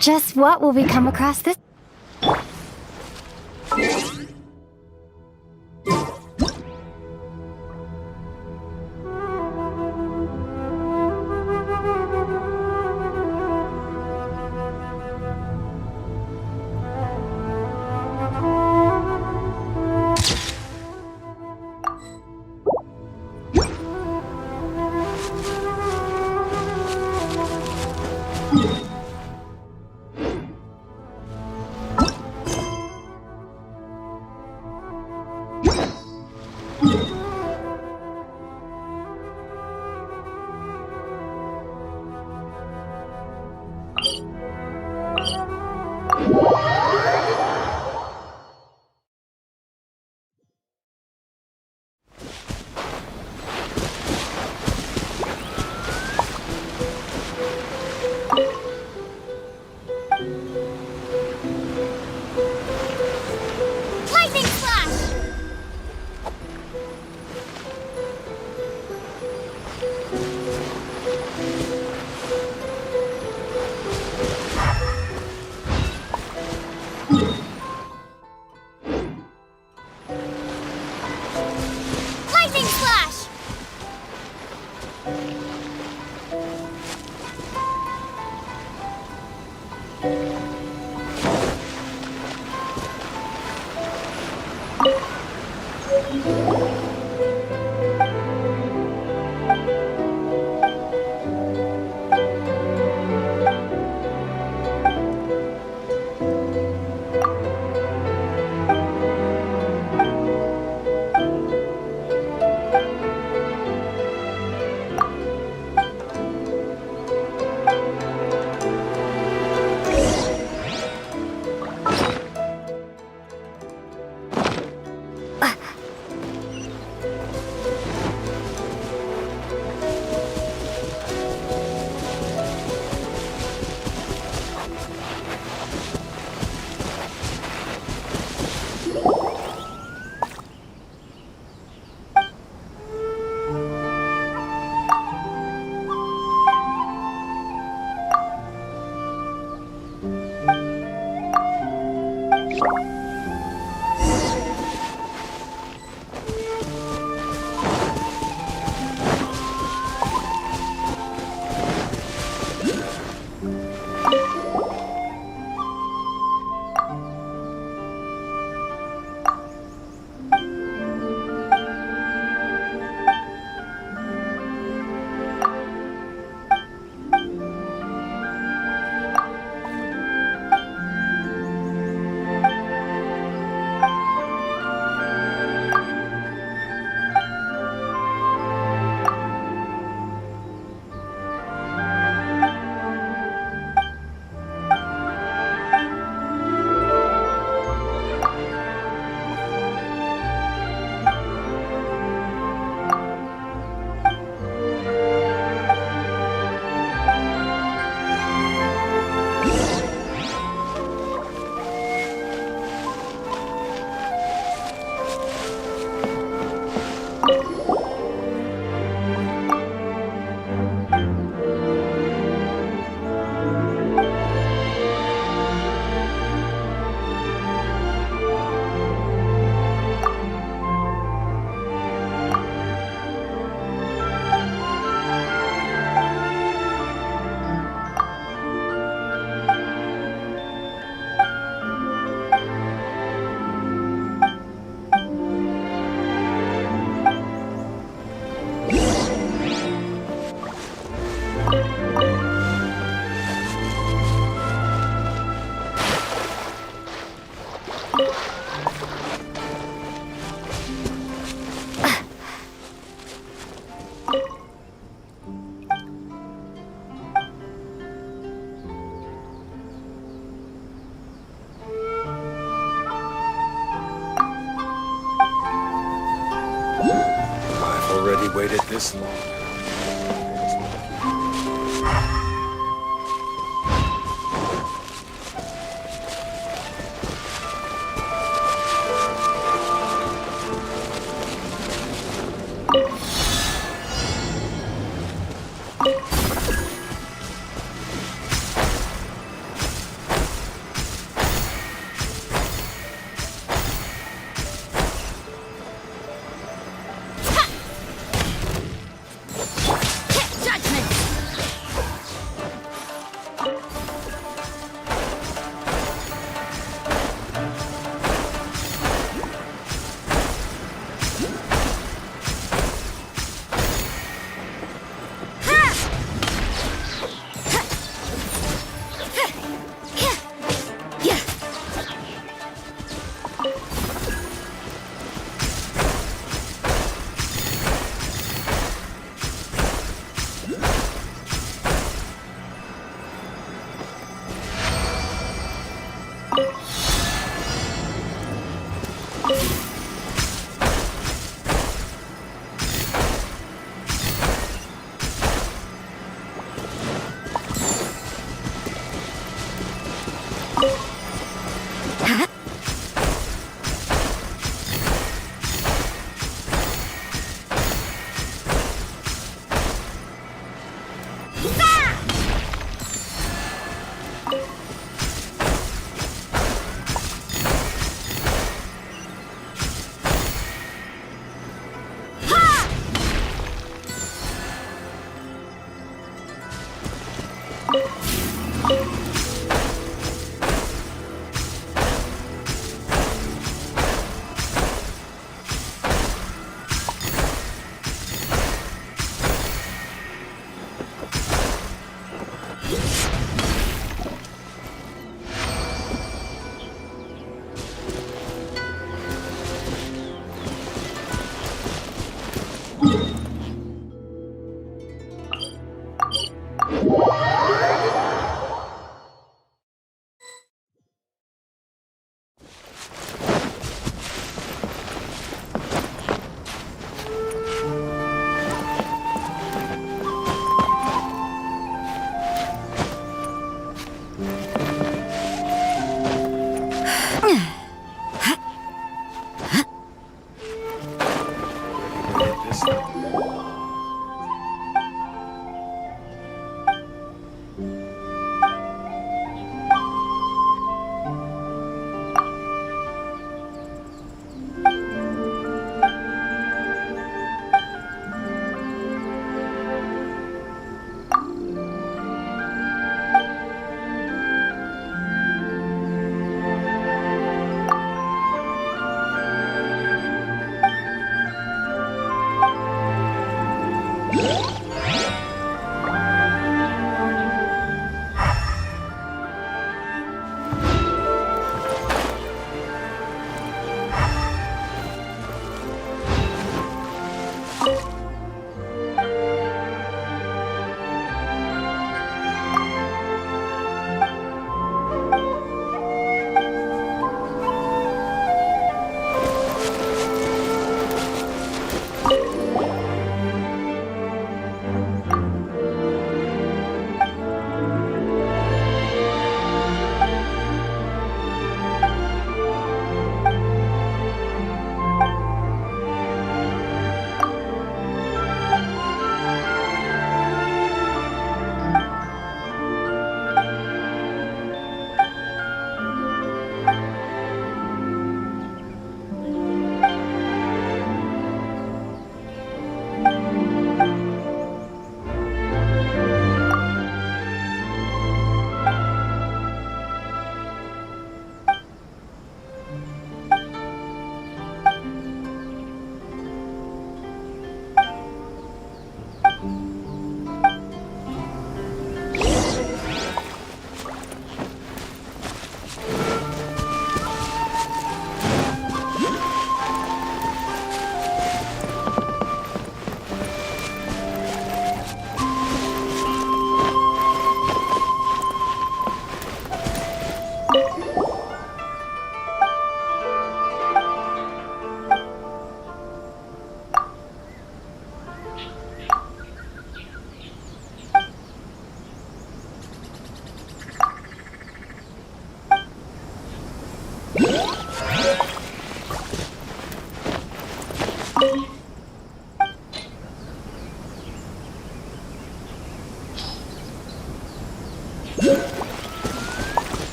Just what will we come across this?
Already waited this long.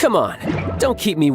Come on, don't keep me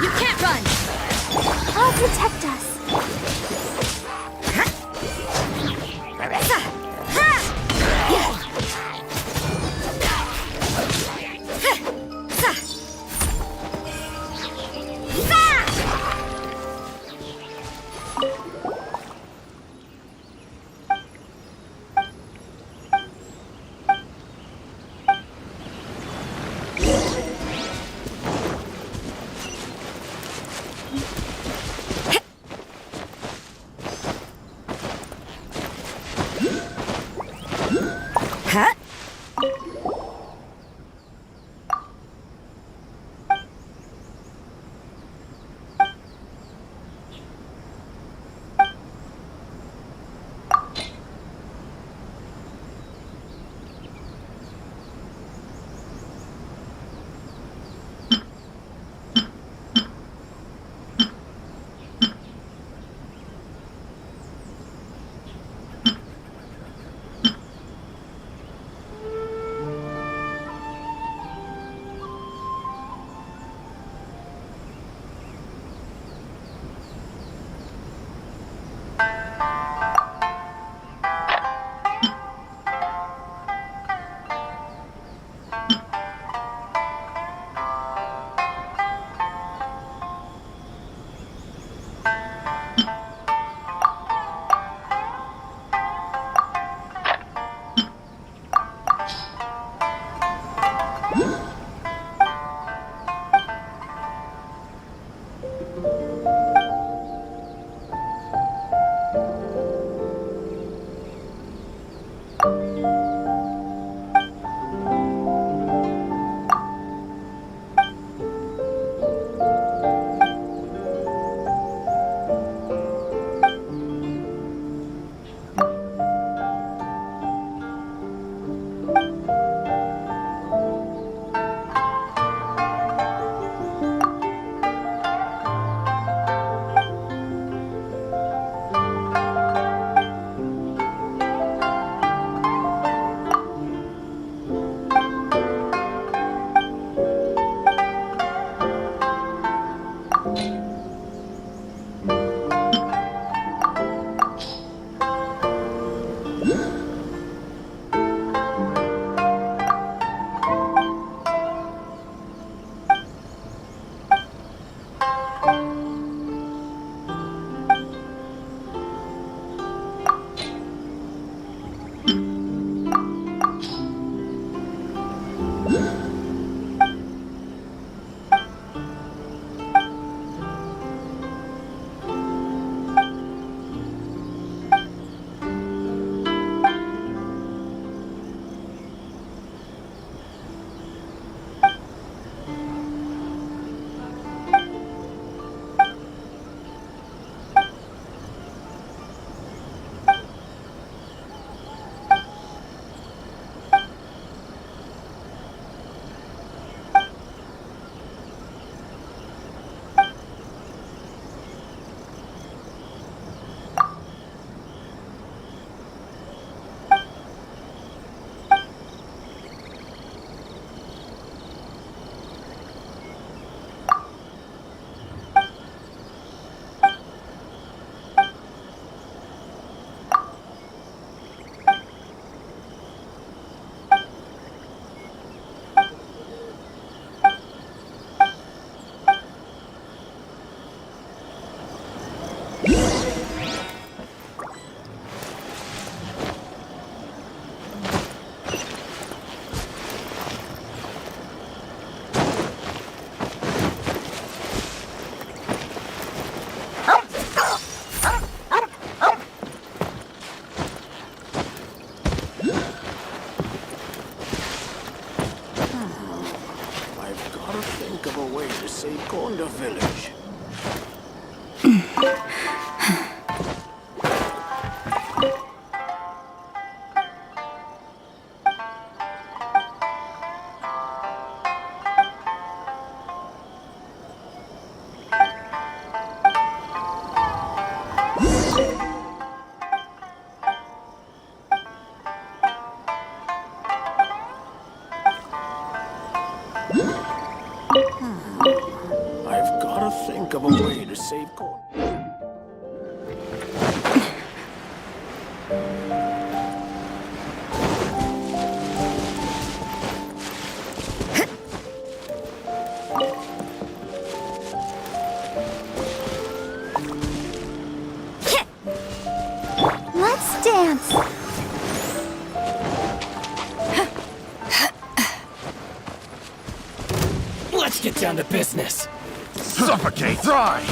You can't run! I'll protect us.
Huh?
way to save Konda Village. I've got to think of a way to save Konda.
Let's dance.
Let's get down to business.
Suffocate! Die!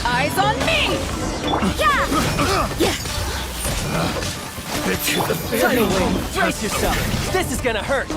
Eyes on me!
Tidal wave, brace yourself. This is gonna hurt.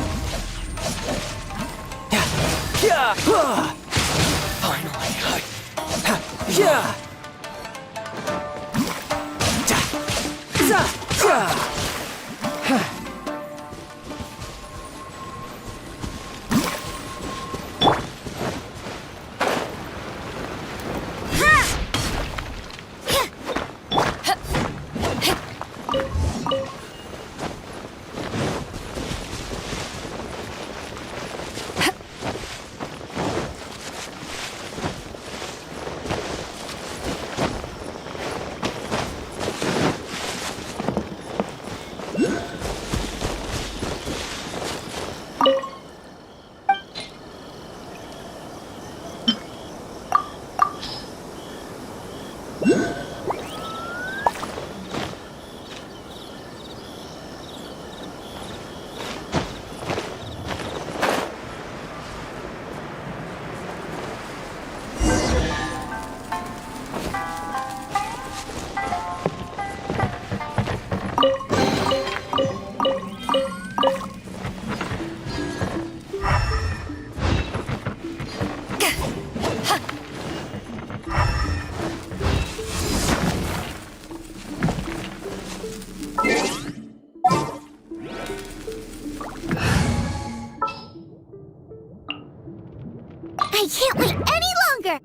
I can't wait any longer!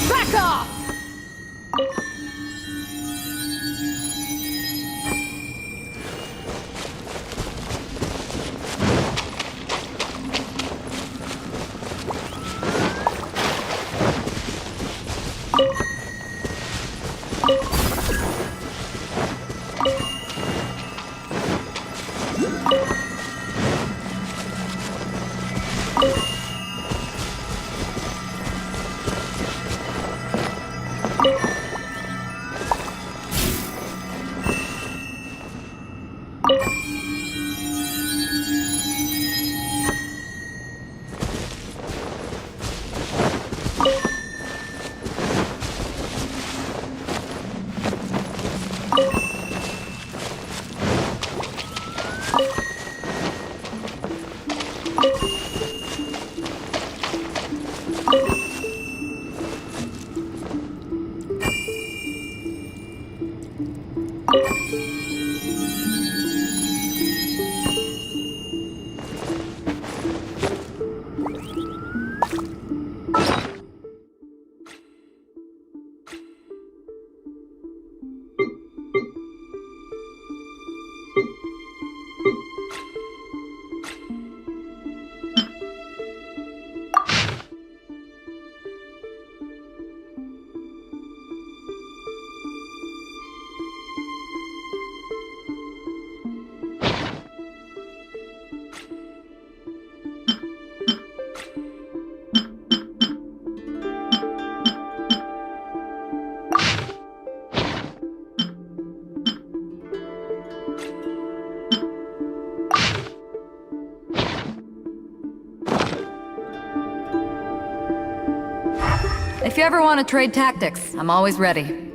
Back off!
If you ever want to trade tactics, I'm always ready.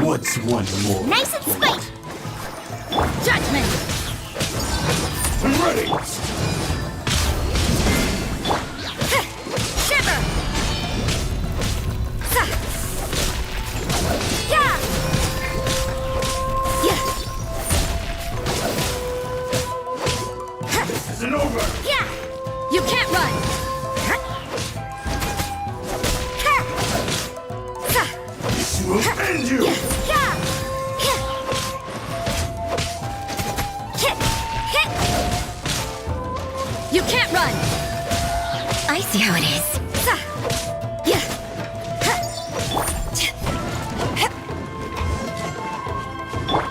What's one more?
Nice and sweet! Judgment!
I'm ready!
Shiver! Yeah!
This isn't over!
Yeah! You can't run!
This will end you!
You can't run! I see how it is.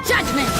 Judgment!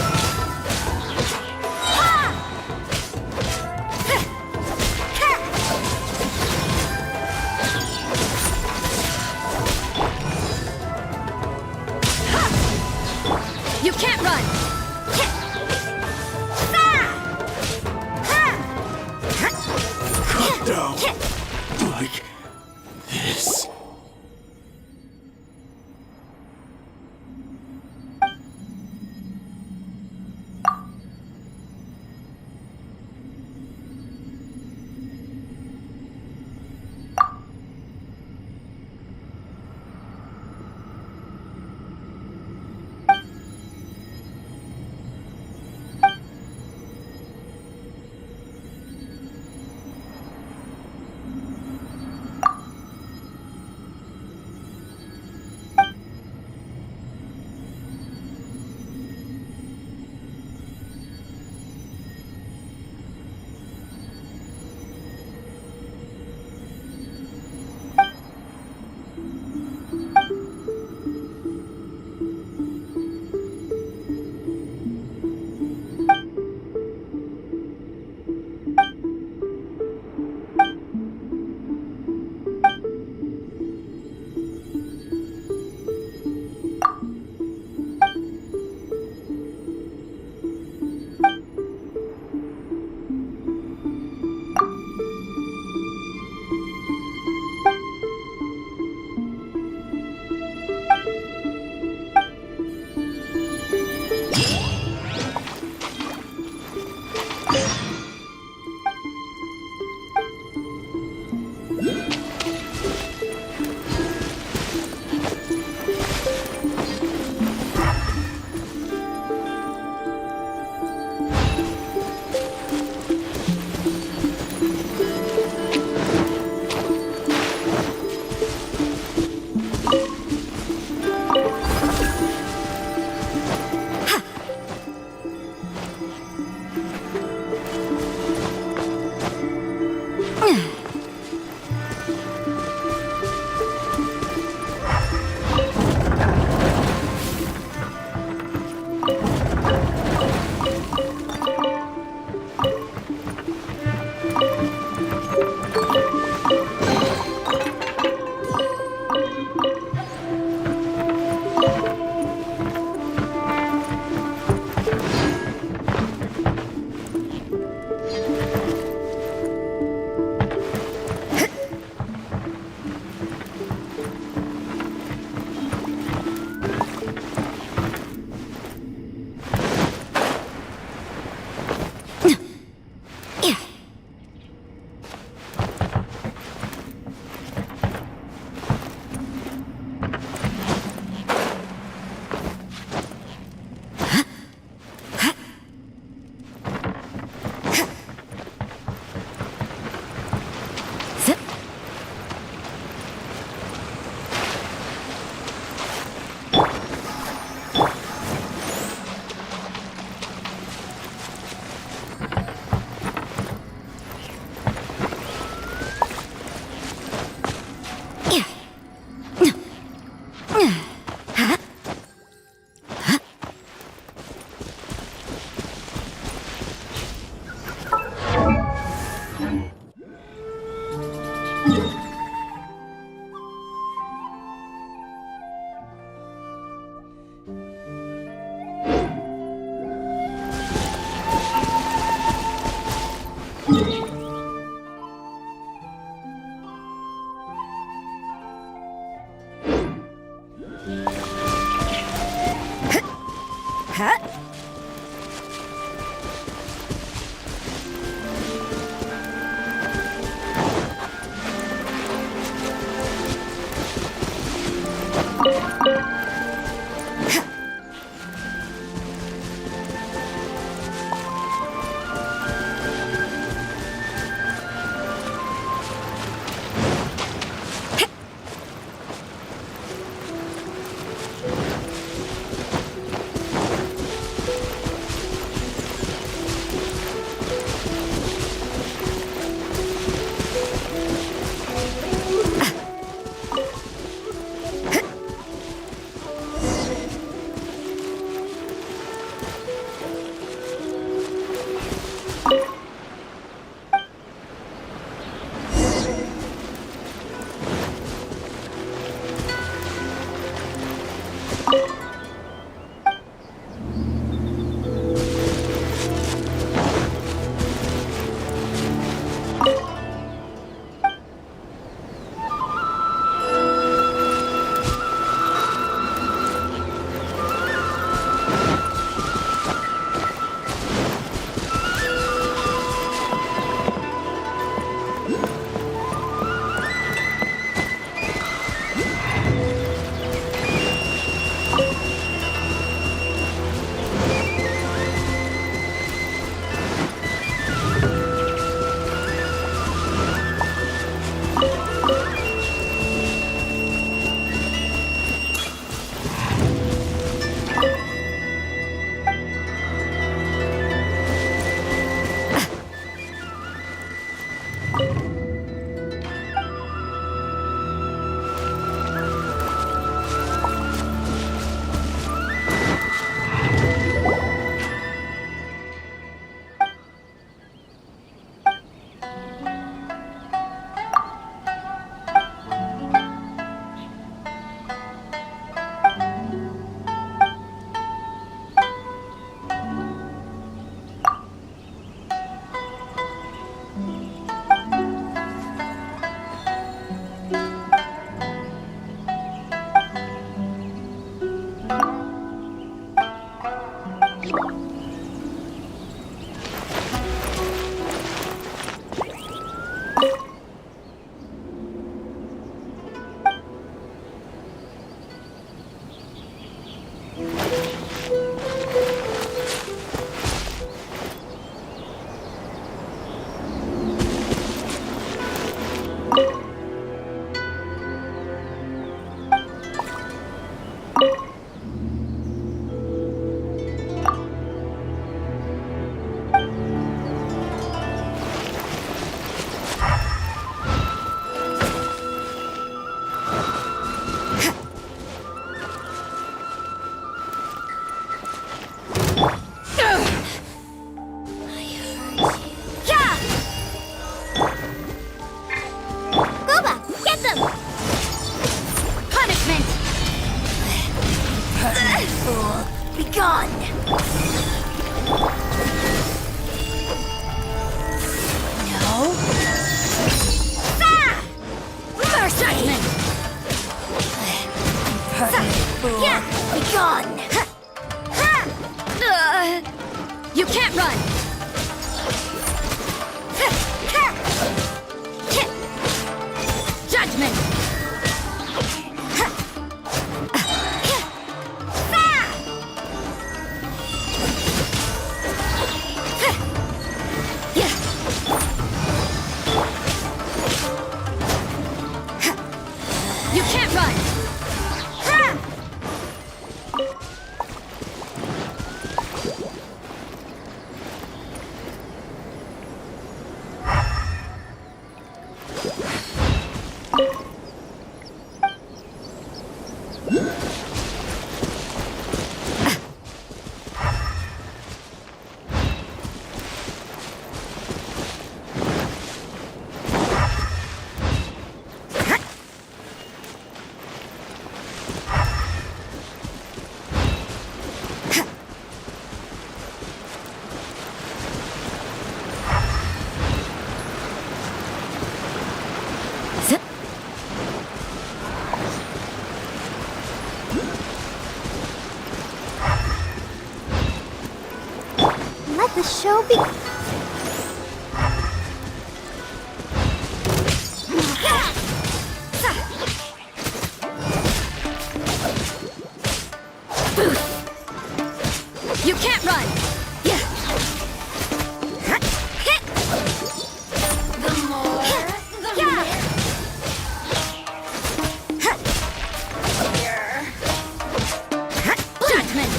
You can't run! Judgment! You can't run!
the show be...
You can't run! Yeah. The more, the Judgment!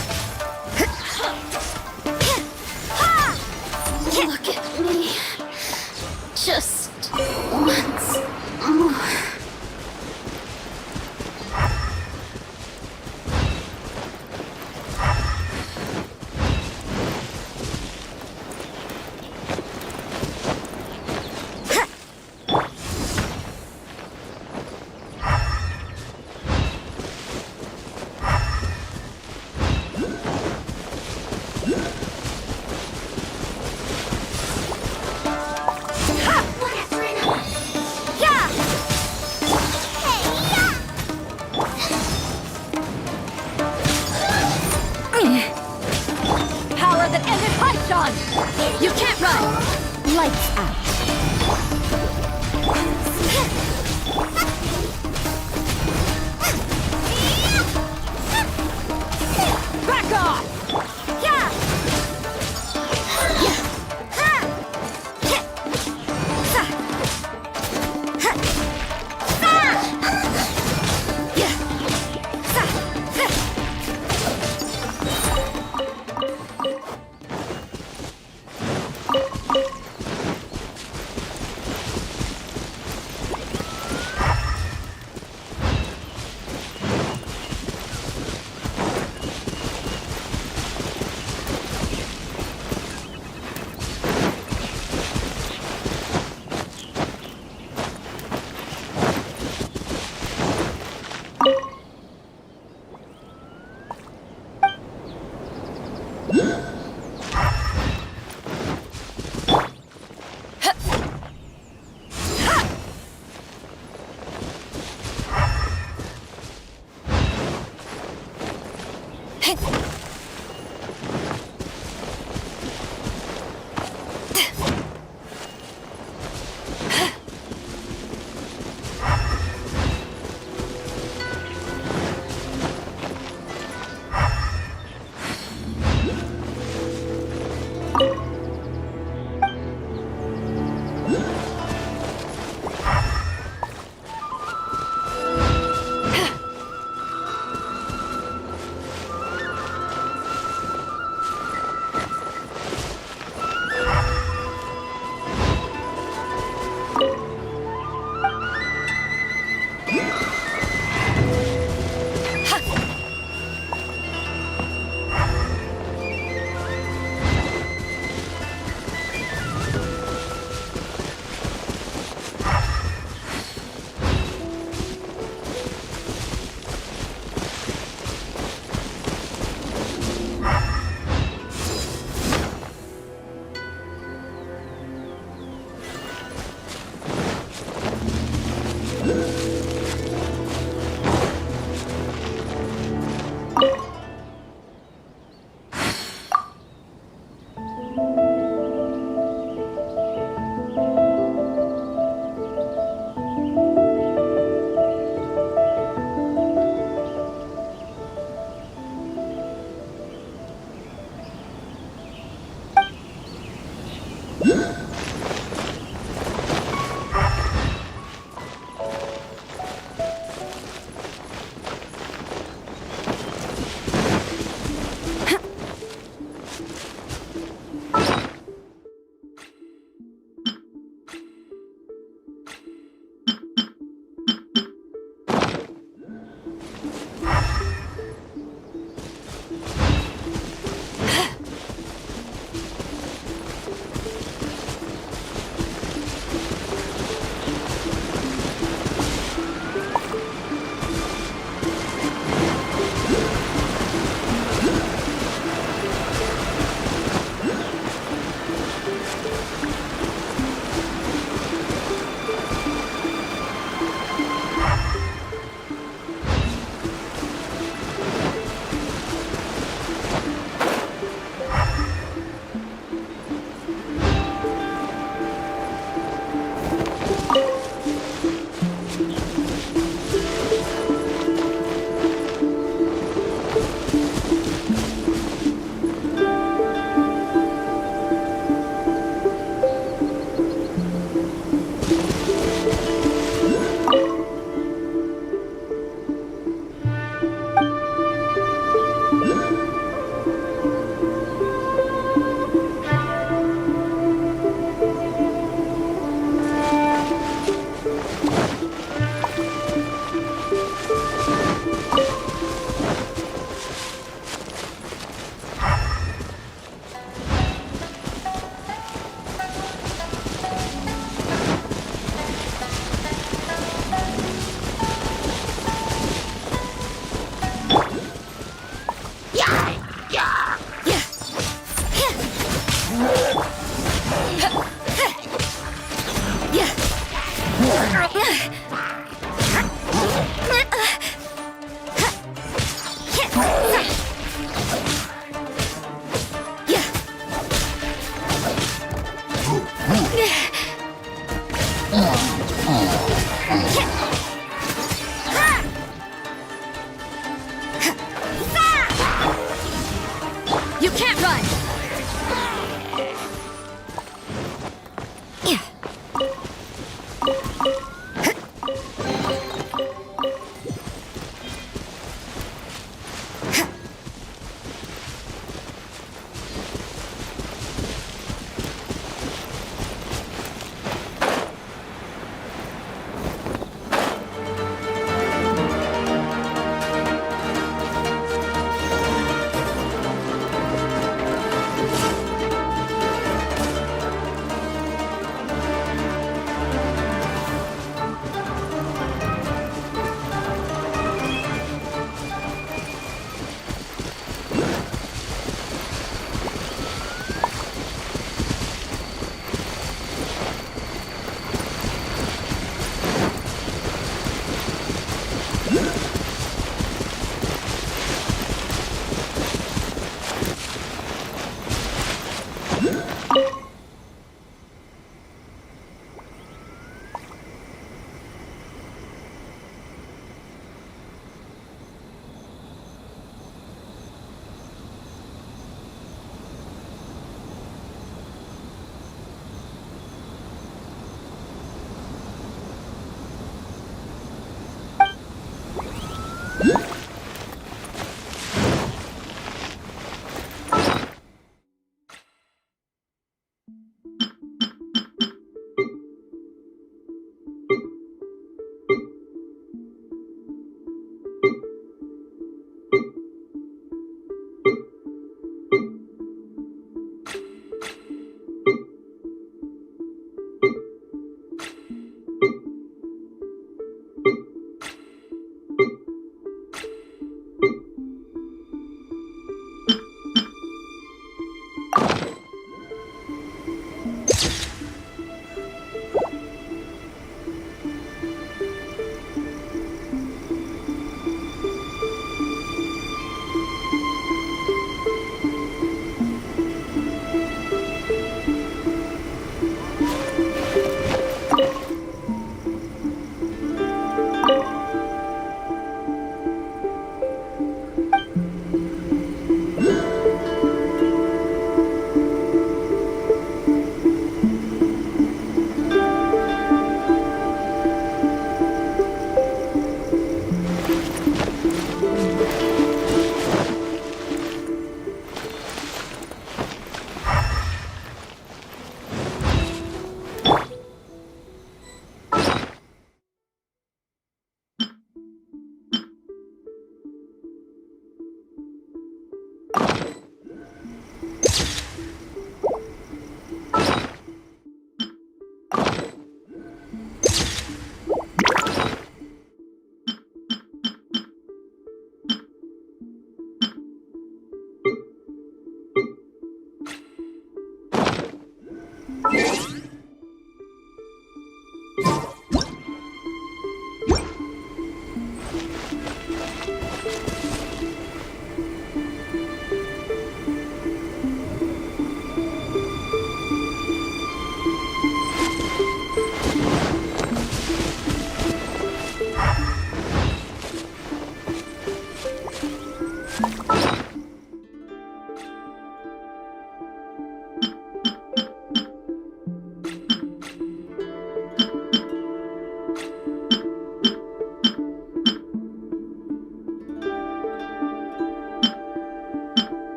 Look at me. Just once more.
Power that ended Python! You can't run! Lights out. Back off! Yeah!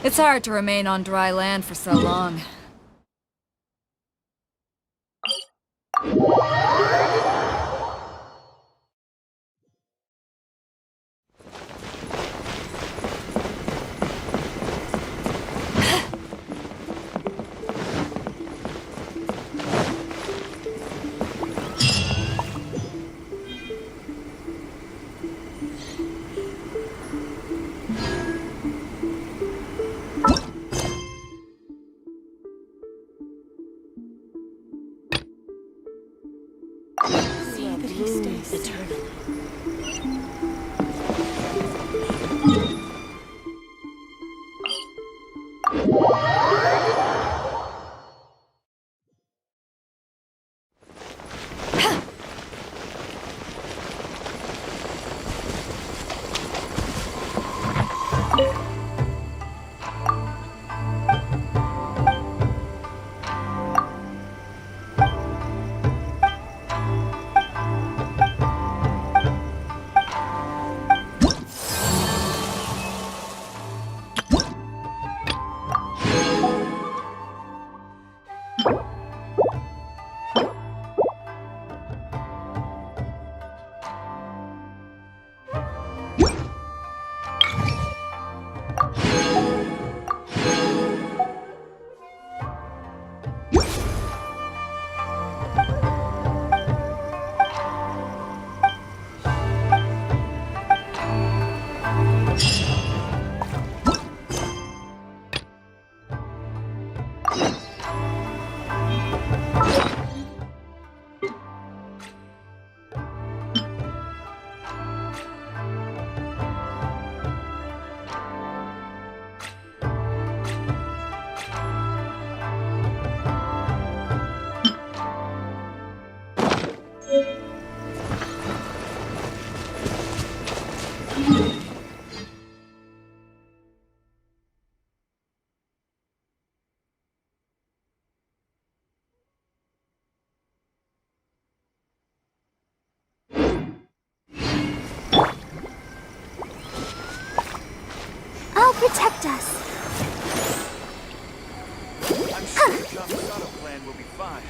It's hard to remain on dry land for so long.
See that he stays eternally.
Protect us.
I'm sure the Jump Shuttle plan will be fine.